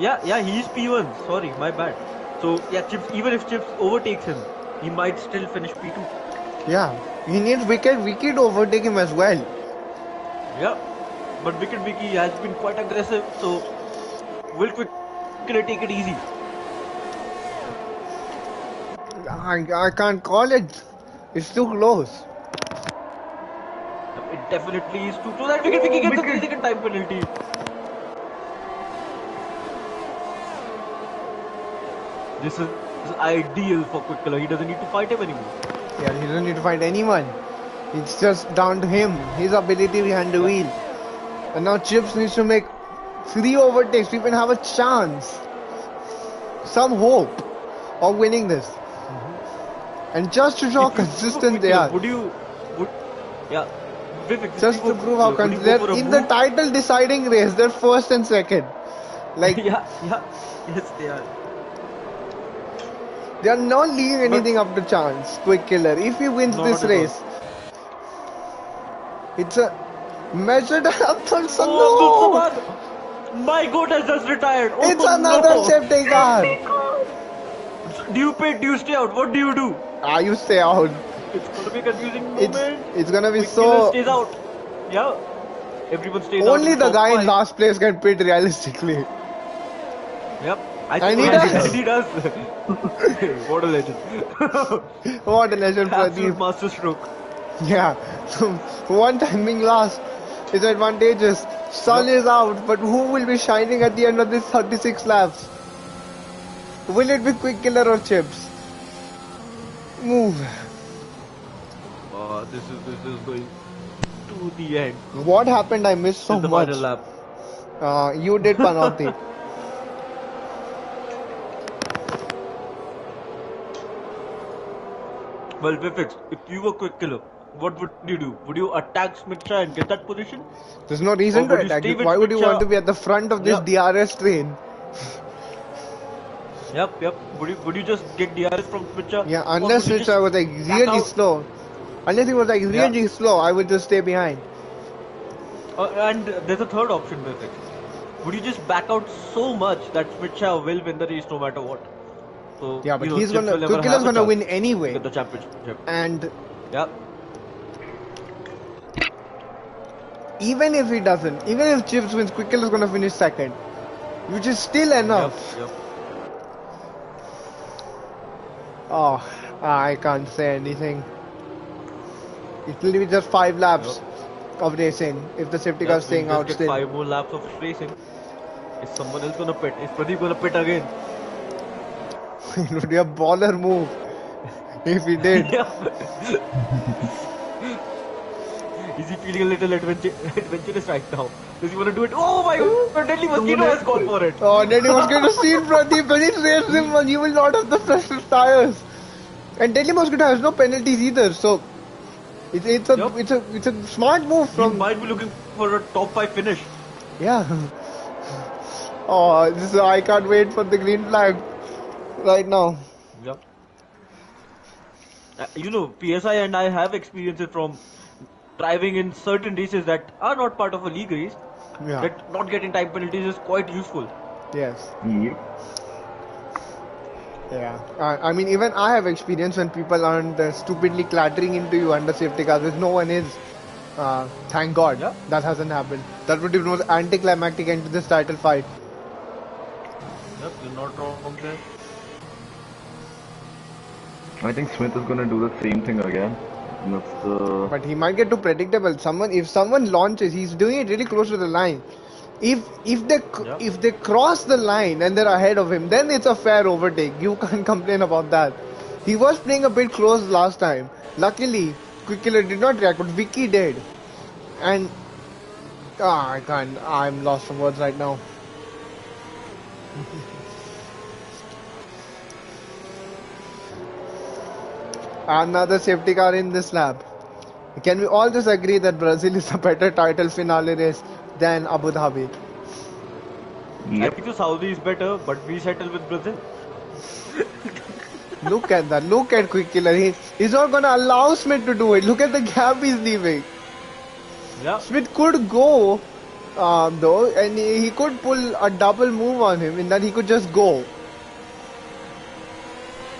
Yeah, he's P1. Sorry, my bad. So yeah, Chips. Even if Chips overtakes him, he might still finish P2. Yeah. He needs Vicky to overtake him as well. Yeah, but Wicked Vicky has been quite aggressive. So will Quick Killer take it easy? I can't call it. It's too close. It definitely is too close. And Wicked Vicky gets a 3 second time penalty. This is ideal for Quick Killer. He doesn't need to fight him anymore. Yeah, he doesn't need to fight anyone. It's just down to him, his ability behind the wheel. And now Chips needs to make 3 overtakes to even have a chance. Some hope of winning this. And just to show how If you consistent Quick they Killer, are. Yeah. Vivek, Just to prove how consistent they're in the title deciding race, they're first and second. Like, yeah, yes they are. they are not leaving anything up to chance. Quick Killer, if he wins Not this at all. race, it's a measured up to Oh, no! Abdul Samad! My goat has just retired. Oh, It's another no. safety car. Do you pay? Do you stay out? What do you do? You stay out. It's gonna be a confusing It's moment. it's gonna be Quick Killer so. stays out. Yeah. Everyone stays out. Only in the top guy in 5. last place can pit realistically. Yep. And I he think does. he does. What a legend. What a legend, Absolute Pradeep. master stroke. Yeah. So one time being last is advantageous. Sun is out, but who will be shining at the end of this 36 laps? Will it be Quick Killer or Chips? Move. This is going to the end. What happened? I missed so Till the much. final lap. You did Panotti. Well, Vivek, if you were Quick Killer, what would you do? Would you attack Smithra and get that position? There's no reason Or to would you attack stay it. with Why would you Smith want to Shah? be at the front of this Yeah. DRS train? Yep. Would you just get DRS from Smithra? Yeah, Or unless would you Switch just was like back really out? slow. Unless he was like really slow, I would just stay behind. And there's a third option, Vivek. Would you just back out so much that Smithra will win the race no matter what? So, Yeah, but you know, he's Chips gonna will never Quick Killer's have a gonna chance win to anyway. get the championship. And Yep. even if he doesn't, even if Chips wins, Quick Killer's gonna finish second. Which is still enough. Yep. Oh, I can't say anything. It will be just 5 laps. of racing if the safety Yeah, car is staying we'll out just get still. 5 more laps of racing. Is someone else gonna pit? Is Pradeep gonna pit again? It would be a baller move if he did. Yeah. Is he feeling a little adventurous right now? Does he want to do it? Oh my god! Deadly Mosquito has gone for it. Oh, Deadly Mosquito seen Pradeep when he raced him, and you will not have the fresher tires. And Deadly Mosquito has no penalties either, so it's a Yup. it's a smart move He from might be looking for a top 5 finish. yeah. Oh, I can't wait for the green flag right now. Yep. You know, PSI and I have experiences from driving in certain races that are not part of a league race. Yeah. That not getting time penalties is quite useful. Yes. Yep. Yeah. I mean, even I have experience when people aren't stupidly clattering into you under safety cars, which no one is. Thank God Yeah. that hasn't happened. That would be the most anticlimactic end to this title fight. Yep, you're not wrong there. I think Smith is gonna do the same thing again. That's the. But he might get too predictable. If someone launches, he's doing it really close to the line. If Yeah. they cross the line and they're ahead of him, then it's a fair overtake. You can't complain about that. He was playing a bit close last time. Luckily, Quickiller did not react, but Vicky did. And I can't. I'm lost for words right now. Another safety car in this lap. Can we all just agree that Brazil is a better title finale race than Abu Dhabi? I Yep. think the Saudi is better, but we settle with Brazil. Look at that. Look at Quick Killer. He's not going to allow Smith to do it. Look at the gap he's leaving. Yeah. Smith could go, though, and he could pull a double move on him in that he could just go.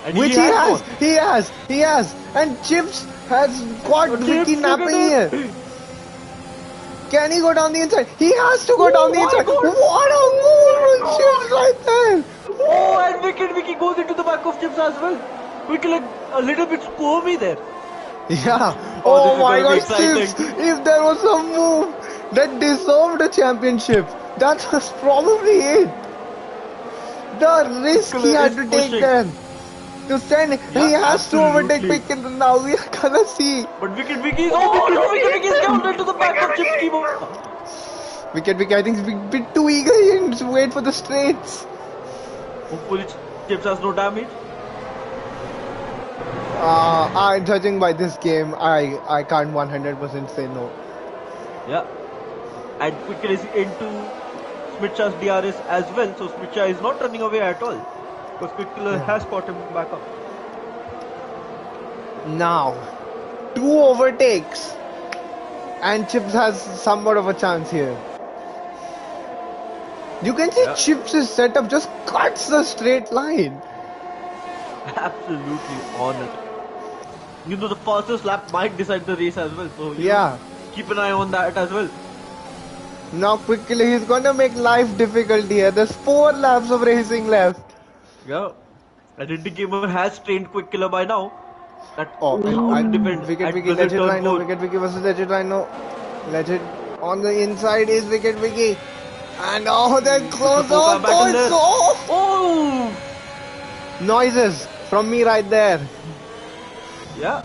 And Which has gone. He has. And Chips has got Chips, Vicky look at napping it. here. Can he go down the inside? He has to go down the my inside. God. What a move from Chips right there. Oh, and Vicky goes into the back of Chips as well. Quickly, like, a little bit squirmy there. Yeah. Oh, Oh this is my gonna be God, Chips. exciting. If there was a move that deserved a championship, that was probably it. The risk he had to take pushing. then. To send, he has to overtake absolutely. Pickett now. We are gonna see. But Vicky, oh no, Vicky is down into the back of Chips' keyboard. Vicky, I think is a bit too eager here to wait for the straights. Hopefully, Chips has no damage. Judging by this game, I can't 100% say no. Yeah. And Quickly is into Smitsha's DRS as well, so Smitsha is not running away at all. Because Quickly has caught him back up. Now, 2 overtakes, and Chips has somewhat of a chance here. You can see Yeah. Chips' setup just cuts the straight line. Absolutely on it. You know, the fastest lap might decide the race as well, so you Yeah. know, keep an eye on that as well. Now quickly he's gonna make life difficult here. There's 4 laps of racing left. Yeah. And Indy Gamer has trained Quick Killer by now. That Oh, how to defend Wicket at Vicky, Brazil Legend turn Rhino, 4. Wicket Vicky versus Legend Rhino. Legend on the inside is Wicket Vicky. And oh, they're close. Fukuoka Oh, battle there. oh, Oh! noises from me right there. Yeah.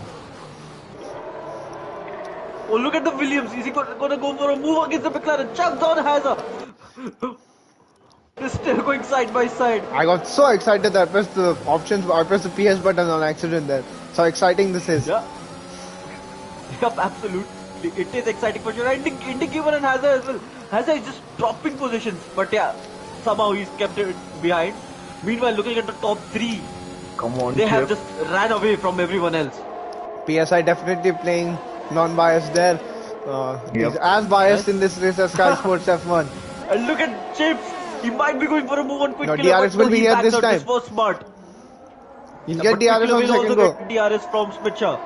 Oh, look at the Williams. Is he gonna go for a move against the McLaren? Chuck down Hazard. They're still going side by side. I got so excited that I pressed the options, I pressed the PS button on accident there. So exciting this is. Yeah. Yep, absolutely. It is exciting for sure. And Indy Gamer and Hazard as well. Hazard is just dropping positions. But yeah, somehow he's kept it behind. Meanwhile, looking at the top 3, Come on, they have Chip. just ran away from everyone else. PSI definitely playing non-biased there. He's as biased in this race as Sky Sports F1. And look at Chips. He might be going for a move on Quick No, Killer, DRS but will no, be he here backs this out. time. This was smart. He'll Yeah, get but Quick DRS Killer on will second also go. get DRS from Smitsha.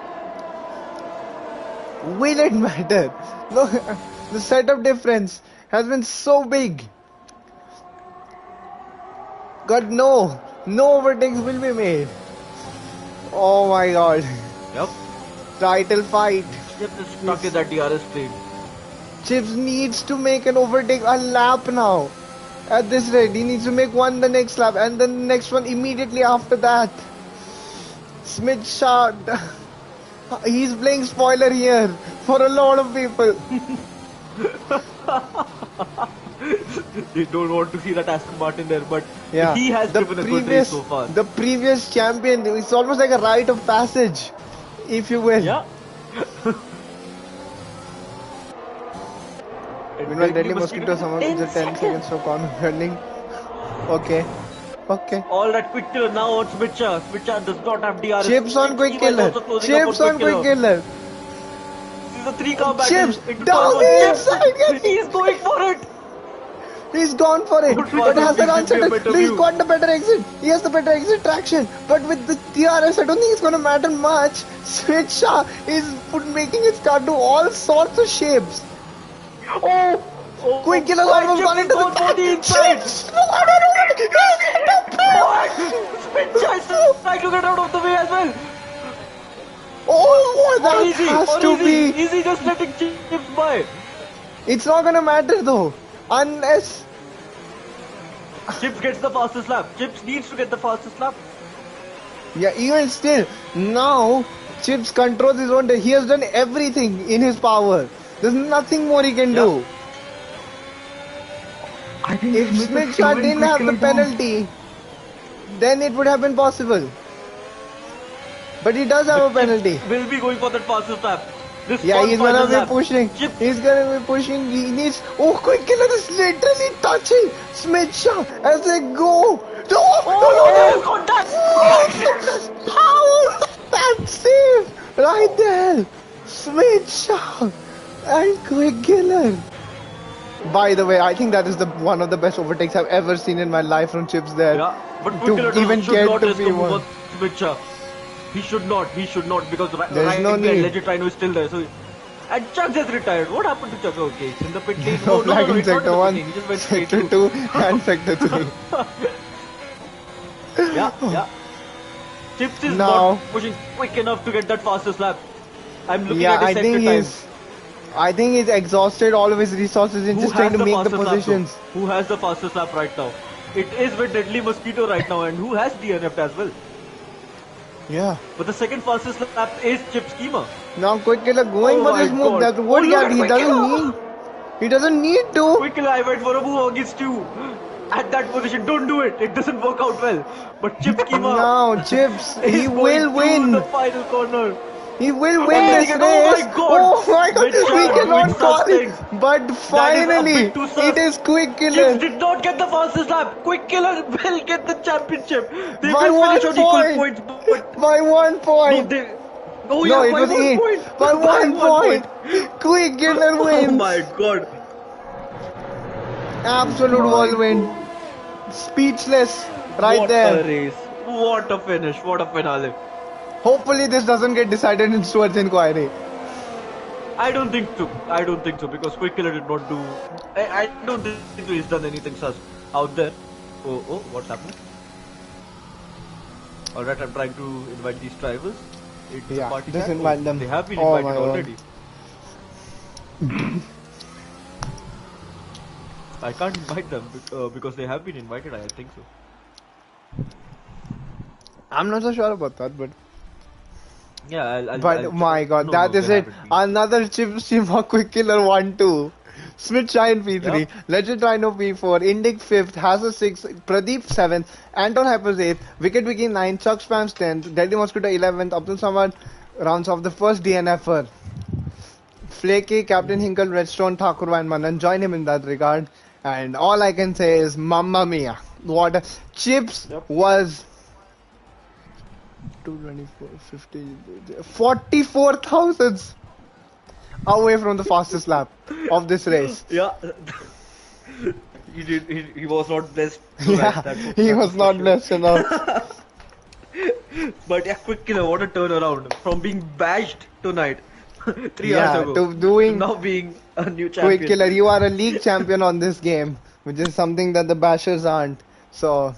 Will it matter? No, the setup difference has been so big. God, no overtakes will be made. Oh my God, Yep. title fight. Chips is stuck in that DRS plane. Chips needs to make an overtake a lap now. At this rate, he needs to make one the next lap and then the next one immediately after that. Smith shot. He's playing spoiler here for a lot of people. They don't want to see that Aston Martin there, but Yeah, he has driven a good race so far. the previous champion. It's almost like a rite of passage, if you will. Yeah. Meanwhile, Deadly Mosquito someone with the 10 seconds of corner running. Okay. All that quick killer now on Switcher. Switcher does not have DRS. Chips on quick He was killer. also closing Chips up on quick killer. This is a 3-car battle. Chips into down turn one. the Chips, inside. he's going for it. He's gone for it, Good but has the one. run This will be a settled. better He's view. got the better exit. He has the better exit traction. But with the DRS, I don't think it's going to matter much. Switcher is making his car do all sorts of shapes. Oh, Quick killer's Why almost Chips gone into is the going for the inside. Chips! Switcher is trying to get out of the way as well. Oh, that Easy, has or to easy, be. easy just letting Chips by. It's not going to matter though. Unless. Chips gets the fastest lap. Chips needs to get the fastest lap. Yeah, even still. Now, Chips controls his own day. He has done everything in his power. There's nothing more he can do. I think If Smith didn't have the penalty, then it would have been possible. But he does have a penalty. Will be going for that fastest lap. This Yeah, one he's final gonna be lap. pushing. Chips. He's gonna be pushing. He needs. Oh, quick killer is literally touching Smith Shaw as they go. No, Oh, contact! How? That's safe right there. Smith Shaw and quick killer. By the way, I think that is the one of the best overtakes I've ever seen in my life from Chips there. Yeah, but To Quick Killer even should get not the risk a move P1. on Switcher. He should not, because There's right no there, need. Legend Rhino is still there. So, and Chuck has retired. What happened to Chuck? Okay, it's in the pit lane. No flag in it's not in sector the 1, pit lane. He just went straight sector through. 2 and sector 3. Yeah. Chips is Now- not pushing quick enough to get that fastest lap. I'm looking Yeah, at his I sector think time. he's exhausted all of his resources in Who just has trying to the make the fastest lap, though? positions. Who has the fastest lap right now? It is with Deadly Mosquito right now, and who has DNF'd as well. Yeah. But the second fastest lap is Chip Schema. Now quick killer going Oh for my this move. God. That Oh, would look get. at He Quick doesn't Killer. need. He doesn't need to. Quickly, I went for a move against you. At that position, don't do it. It doesn't work out well. But Chip Schema Now Chips, is he going will through win. the final corner. He will win Oh, this oh race. my God. Oh my God! Mitchell We cannot doing call such it. things. But finally, bit too sus. it is quick Chips killer. did not get the fastest lap. Quick Killer will get the championship. They By will one finish on equal point. points. But By 1 no, point. they. Oh No, yeah, it by was 1 8. point. By 1 point. Quick killer Oh wins. my God. Absolute whirlwind. Speechless right What there. a race. What a finish. What a finale. Hopefully this doesn't get decided in Stewart's inquiry. I don't think so because Quick Killer did not do. I don't think he's done anything sus out there. Oh, what's happening? Alright, I'm trying to invite these drivers. It's a Yeah, party just chat. invite them. They have been Oh invited my God. already. I can't invite them because they have been invited. I think so. I'm not so sure about that, but Yeah, but my God, that is they it. haven't been. Another Chima quick killer 1-2. Smith Shine P3, Yep. Legend Rhino P4, Indic 5th, Hazard 6, Pradeep 7th, Anton Hypers 8th, Wicket Wiki 9, Chuck Spams 10th, Deadly Mosquito 11th, Abdul Samad rounds off the first DNFer. Flaky, Captain Hinkle, Redstone, Thakur and Manan join him in that regard. And all I can say is, Mamma Mia. What a... Chips Yep. was 224, 50, 44,000 away from the fastest lap of this race. Yeah. He was not blessed. Yeah, he was not blessed enough. But yeah, Quick Killer, what a turnaround from being bashed tonight 3 Yeah, hours ago to doing now being a new champion. Quick Killer, you are a league champion on this game, which is something that the bashers aren't. So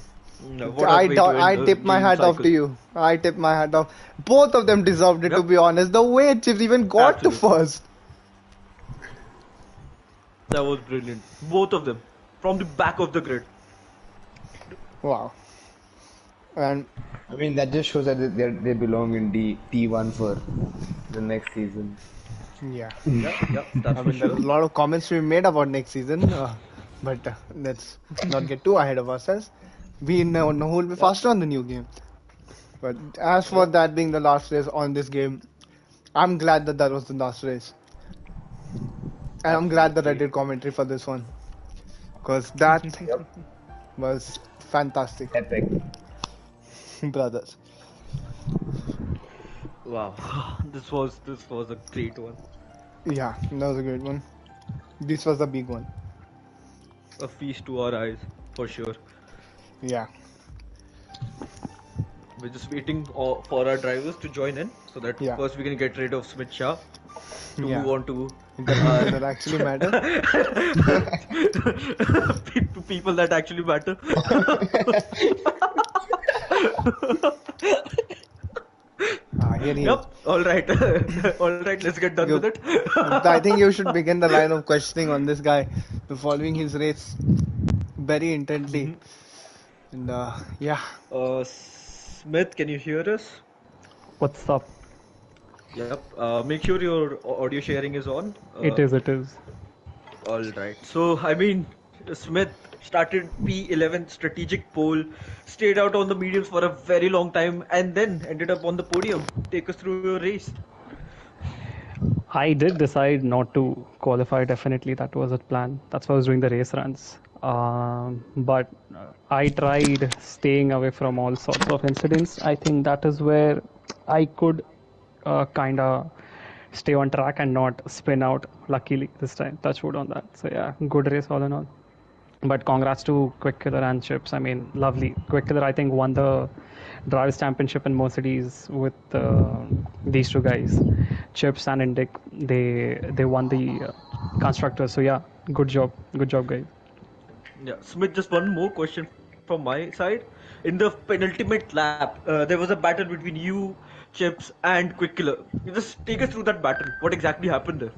No, what a way to end I the tip my game hat off cycle. to you. I tip my hat off. Both of them deserved it, to Yep. be honest. The way Chips even got Absolutely. to first. That was brilliant. Both of them. From the back of the grid. Wow. And I mean, that just shows that they belong in T1 for the next season. yeah, Yeah, that's I for mean, there's a sure. lot of comments to be made about next season, but let's not get too ahead of ourselves. We know who will be Yep. faster on the new game. But as for Yep. that being the last race on this game, I'm glad that that was the last race. And I'm glad that I Absolutely. did commentary for this one. Because that Yep. was fantastic, Epic. brothers. Wow. This was a great one. Yeah, that was a great one. This was the big one. A feast to our eyes, for sure. Yeah. We're just waiting for our drivers to join in so that Yeah. first we can get rid of Smith Shah to Yeah. move on to The people that actually matter. to people that actually matter. Here he is. Yep. All right. All right. Let's get done You- with it. I think you should begin the line of questioning on this guy, following his race very intently. And yeah, Smith, can you hear us? What's up? Yep. Make sure your audio sharing is on. It is. All right. So, I mean, Smith started P11 strategic pole, stayed out on the mediums for a very long time, and then ended up on the podium. Take us through your race. I did decide not to qualify, definitely. That was a plan. That's why I was doing the race runs. But I tried staying away from all sorts of incidents. I think that is where I could kind of stay on track and not spin out, luckily, this time. Touch wood on that. So, yeah, good race all in all. But congrats to Quick Killer and Chips. I mean, lovely. Quick Killer, I think, won the Drivers' Championship in Mercedes with these two guys, Chips and Indic. They won the constructors. So yeah, good job, guys. Yeah, Smith, just one more question from my side. In the penultimate lap, there was a battle between you, Chips, and Quick Killer. You just take us through that battle. What exactly happened there?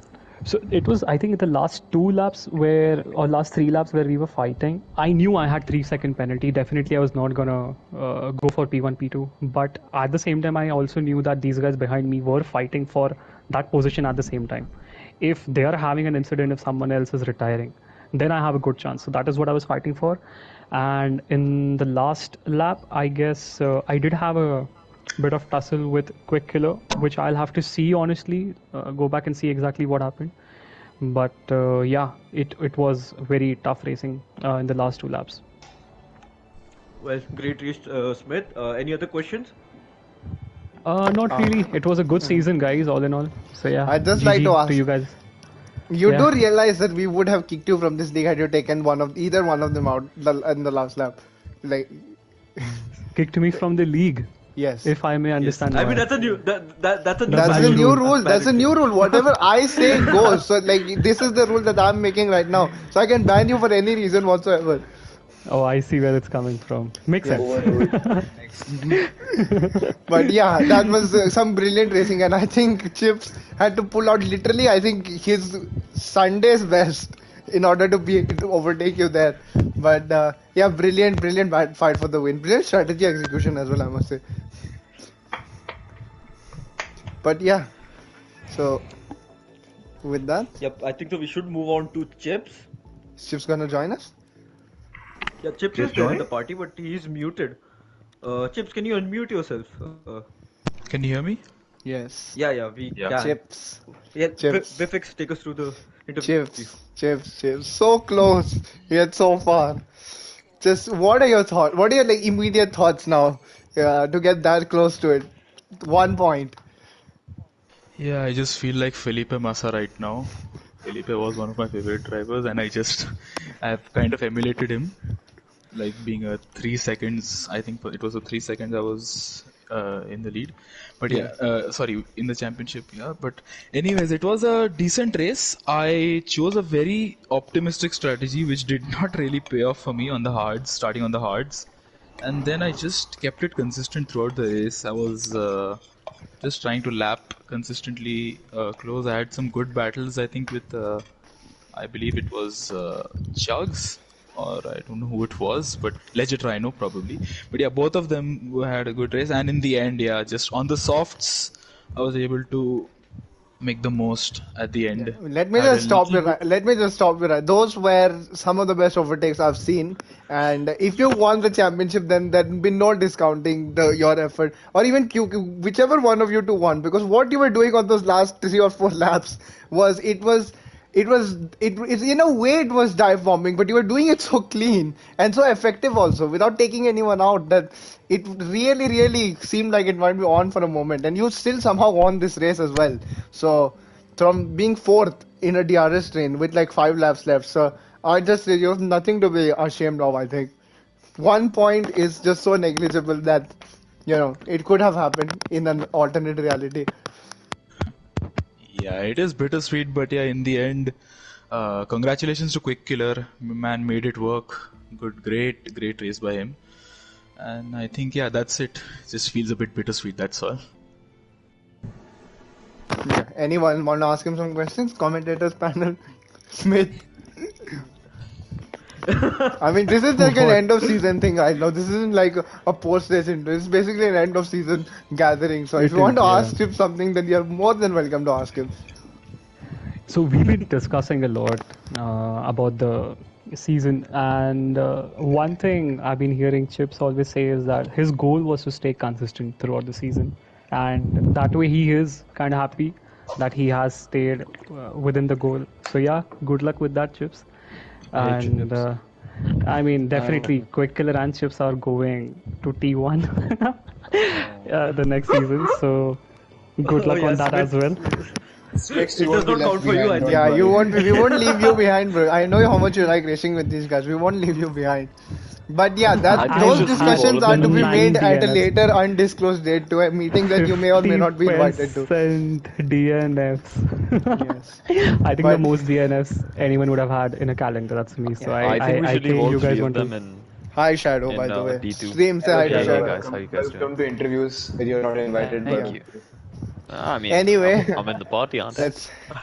So it was, I think, the last 2 laps or last 3 laps where we were fighting. I knew I had 3 second penalty. Definitely, I was not gonna go for P1, P2. But at the same time, I also knew that these guys behind me were fighting for that position at the same time. If they are having an incident, if someone else is retiring, then I have a good chance. So that is what I was fighting for. And in the last lap, I guess I did have a bit of tussle with Quick Killer, which I'll have to see, honestly, go back and see exactly what happened. But yeah, it was very tough racing in the last 2 laps. Well, great race, Smith. Any other questions? Not really. It was a good season, guys, all in all. So yeah, I'd just GG like to ask- you guys. you Yeah. do realize that we would have kicked you from this league had you taken either one of them out in the last lap. Like, Kicked me from the league, yes. if I may understand. I mean, why. that's a new that's a new That's the valid new rule. rule. That's a new rule. Whatever I say goes. So, like, this is the rule that I'm making right now. So I can ban you for any reason whatsoever. Oh, I see where it's coming from. Makes sense. But yeah, that was some brilliant racing, and I think Chips had to pull out literally, I think, his Sunday's best in order to overtake you there. But yeah, brilliant fight for the win. Brilliant strategy execution as well, I must say. But yeah, so with that, Yep, I think so. We should move on to Chips. Chips gonna join us. Yeah, Chips Chips is there in join? the party, but he's muted. Chips, can you unmute yourself? Can you hear me? Yes. Yeah, we Yeah. can. Chips. Yeah, Chips. Bifix, take us through the interview. Chips. So close, yet so far. Just what are your thoughts? What are your like immediate thoughts now to get that close to it? 1 point. Yeah, I just feel like Felipe Massa right now. Felipe was one of my favorite drivers, and I've kind of emulated him, like being a 3 seconds. I think it was a 3 seconds I was in the lead, but yeah, sorry, in the championship. Yeah, but anyways, it was a decent race. I chose a very optimistic strategy, which did not really pay off for me on the hards, starting on the hards, and then I just kept it consistent throughout the race. I was just trying to lap consistently close. I had some good battles, I think, with I believe it was Chugs, or I don't know who it was, but Legit Rhino probably. But yeah, both of them had a good race, and in the end, yeah, just on the softs, I was able to make the most at the Yeah. end. Let me Had a just stop you. little bit. Let me just stop you. Those were some of the best overtakes I've seen. And if you won the championship, then there'd be no discounting your effort, or even whichever one of you two won. Because what you were doing on those last 3 or 4 laps it's in a way it was dive bombing, but you were doing it so clean and so effective also, without taking anyone out, that it really seemed like it might be on for a moment, and you still somehow won this race as well. So from being fourth in a DRS train with like 5 laps left, so I just say you have nothing to be ashamed of. I think 1 point is just so negligible that it could have happened in an alternate reality. Yeah, it is bittersweet, but yeah, in the end, congratulations to Quick Killer. Man made it work. Good, great race by him. And I think, yeah, that's it. Just feels a bit bittersweet, that's all. Yeah. Anyone want to ask him some questions? Commentators panel, Smith. I mean, this is like an end of season thing right now. This isn't like a post race into. It's basically an end of season gathering. So if you want to ask him something, then you're more than welcome to ask him. So we've been discussing a lot about the season, and one thing I've been hearing Chips always say is that his goal was to stay consistent throughout the season, and that way he is kind of happy that he has stayed within the goal. So yeah, good luck with that, Chips. And I mean, definitely Quick Killer and Chips are going to T1 the next season, so good luck on that as well. It does not count for you, I think. Yeah, we won't leave you behind, bro. I know how much you like racing with these guys. We won't leave you behind. But yeah, those discussions are to be made at a later undisclosed date, to a meeting that you may or may not be invited to. 50% DNFs. Yes. I think the most DNFs anyone would have had in a calendar, that's me. So I think we should leave all you guys three of want them to. in. Hi Shadow, by the way. D2. Stream say hi to Yeah, Shadow. guys, how you guys doing? Welcome to interviews where you're not invited. Thank you. I mean, Anyway, I'm in the party, aren't I?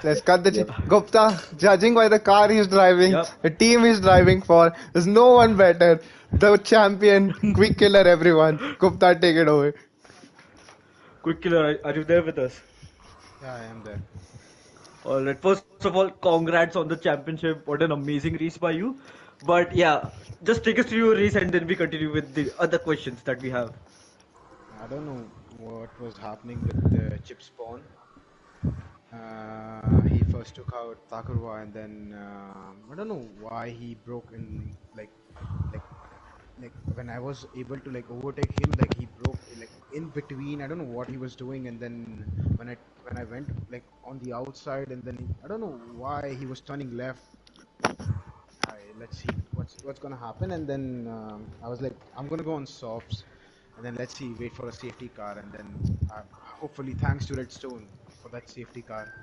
let's cut the Gupta, judging by the car he's driving, the team he's driving for, there's no one better. The champion, Quick Killer, everyone. Gupta, take it away. Quick Killer, are you there with us? Yeah, I am there. Alright, first of all, congrats on the championship. What an amazing race by you. But yeah, just take us through your race and then we continue with the other questions that we have. I don't know what was happening with the chip spawn. He first took out Takurwa, and then I don't know why he broke in like when I was able to like overtake him, like he broke like in between. I don't know what he was doing, and then when I went like on the outside, and then I don't know why he was turning left. Let's see what's gonna happen, and then I was like, I'm gonna go on softs, and then let's see, wait for a safety car, and then hopefully thanks to Redstone for that safety car.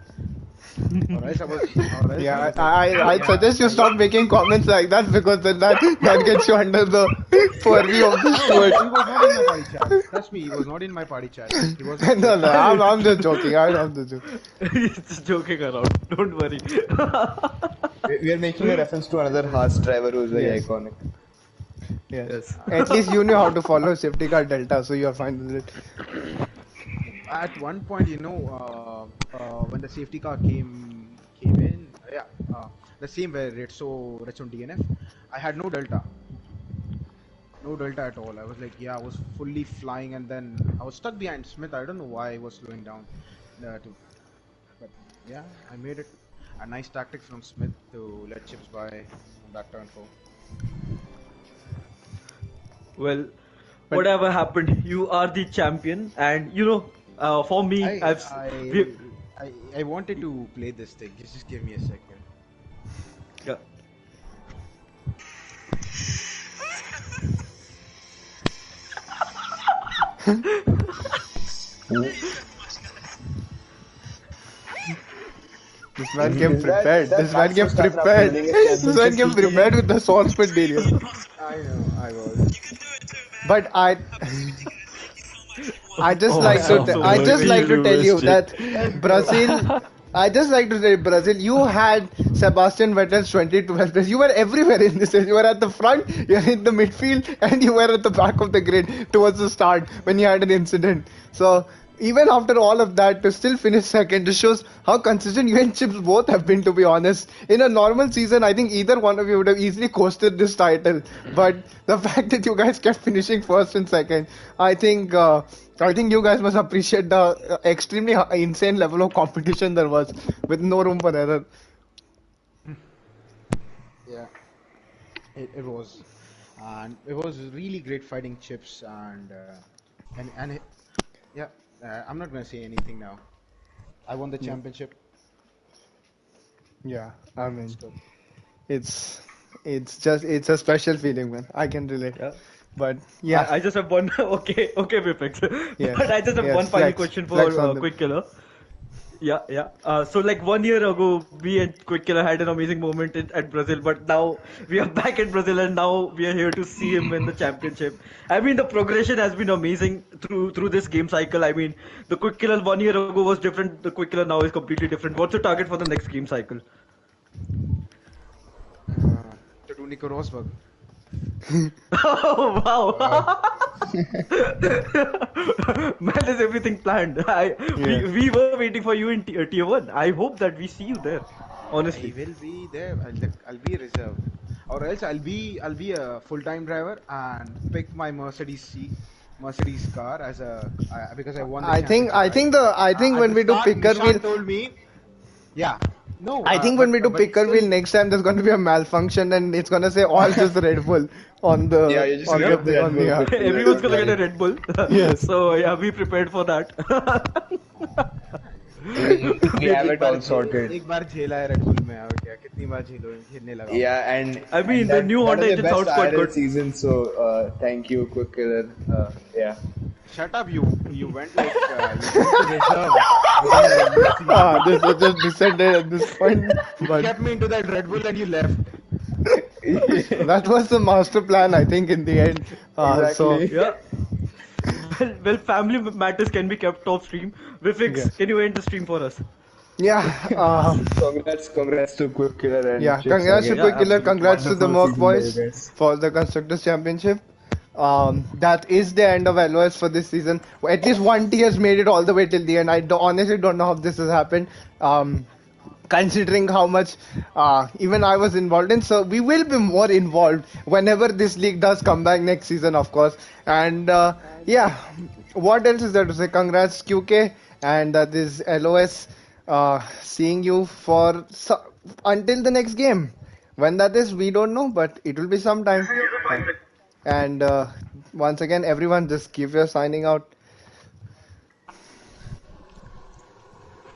Yeah, I suggest you stop making comments like that, because then that gets you under the purview of the steward. He was not in my party chat. Trust me, he was not in my party chat. He was No, I'm just joking. I'm just joking. He's just joking around. Don't worry. We are making a reference to another Haas driver who's very iconic. Yes. At least you knew how to follow safety car Delta, so you're fine with it. At one point, when the safety car came in, the same where Redstone DNF, I had no delta at all. I was like, I was fully flying, and then I was stuck behind Smith. I don't know why I was slowing down, but yeah, I made it. A nice tactic from Smith to let Chips by on that turn 4. Well, whatever happened, you are the champion, and for me, I wanted to play this thing. Just give me a second. Yeah. This man came prepared. This man came prepared. This man came prepared with the sauce pit deal. I know, I was. But I just like to tell you that I just like to say, Brazil, you had Sebastian Vettel's 2012 place. You were everywhere in this race. You were at the front, you were in the midfield, and you were at the back of the grid towards the start when you had an incident. So even after all of that, to still finish second just shows how consistent you and Chips both have been, to be honest. In a normal season, I think either one of you would have easily coasted this title. But the fact that you guys kept finishing first and second, I think you guys must appreciate the extremely insane level of competition there was, with no room for error. Yeah, it was, and it was really great fighting Chips and yeah. I'm not gonna say anything now. I won the championship. Yeah, I It's mean, good. it's a special feeling, man. I can relate. Yeah. But yeah, I just have one. Okay, Vipix. yes, But I just have one yes, final question for flex on them. Quick Killer. Yeah. So like 1 year ago, we and Quick Killer had an amazing moment at Brazil, but now we are back in Brazil, and now we are here to see him win the championship. I mean, the progression has been amazing through this game cycle. I mean, the Quick Killer 1 year ago was different. The Quick Killer now is completely different. What's your target for the next game cycle? To do Nico Rosberg. Oh wow! Yeah. Man, is everything planned? We were waiting for you in tier 1. I hope that we see you there. Honestly. I will be there. I'll be reserved, or else I'll be a full-time driver and pick my Mercedes car as because I won the championship. I think At when the we do start, picker wheel, Nishan told me, yeah, no, I think when we do but picker wheel still, next time, there's going to be a malfunction and it's going to say all just Red Bull on the Yeah, you just on get the Red on Bull. the Quick Killer. Everyone's gonna get a Red Bull. Yes. So yeah, be prepared for that. We have it all sorted. एक बार झेला है Red Bull में और क्या कितनी बार झेलने लगा Yeah, and I mean, and the new that Honda was engine best sounds quite IRL good. season, so thank you, Quick Killer. Yeah. Shut up, you went like you went to reserve. this was just descended at this point. You But kept me into that Red Bull and you left. that was the master plan, I think, in the end. So Exactly. Yeah. Well, family matters can be kept off stream. Vifix, Yes. can you end the stream for us? yeah, Congrats to Quick Killer and yeah. Chips Congrats to again. Quick Killer. absolutely. Congrats to the Wonderful Merc season by you boys guys. for the constructors championship. That is the end of LOS for this season. At least one team has made it all the way till the end. Honestly don't know how this has happened. Considering how much even I was involved in. So we will be more involved whenever this league does come back next season, of course. And yeah, what else is there to say? Congrats, QK, and this LOS. Seeing you for until the next game. When that is, we don't know, but it will be sometime. And once again, everyone, just give your signing out.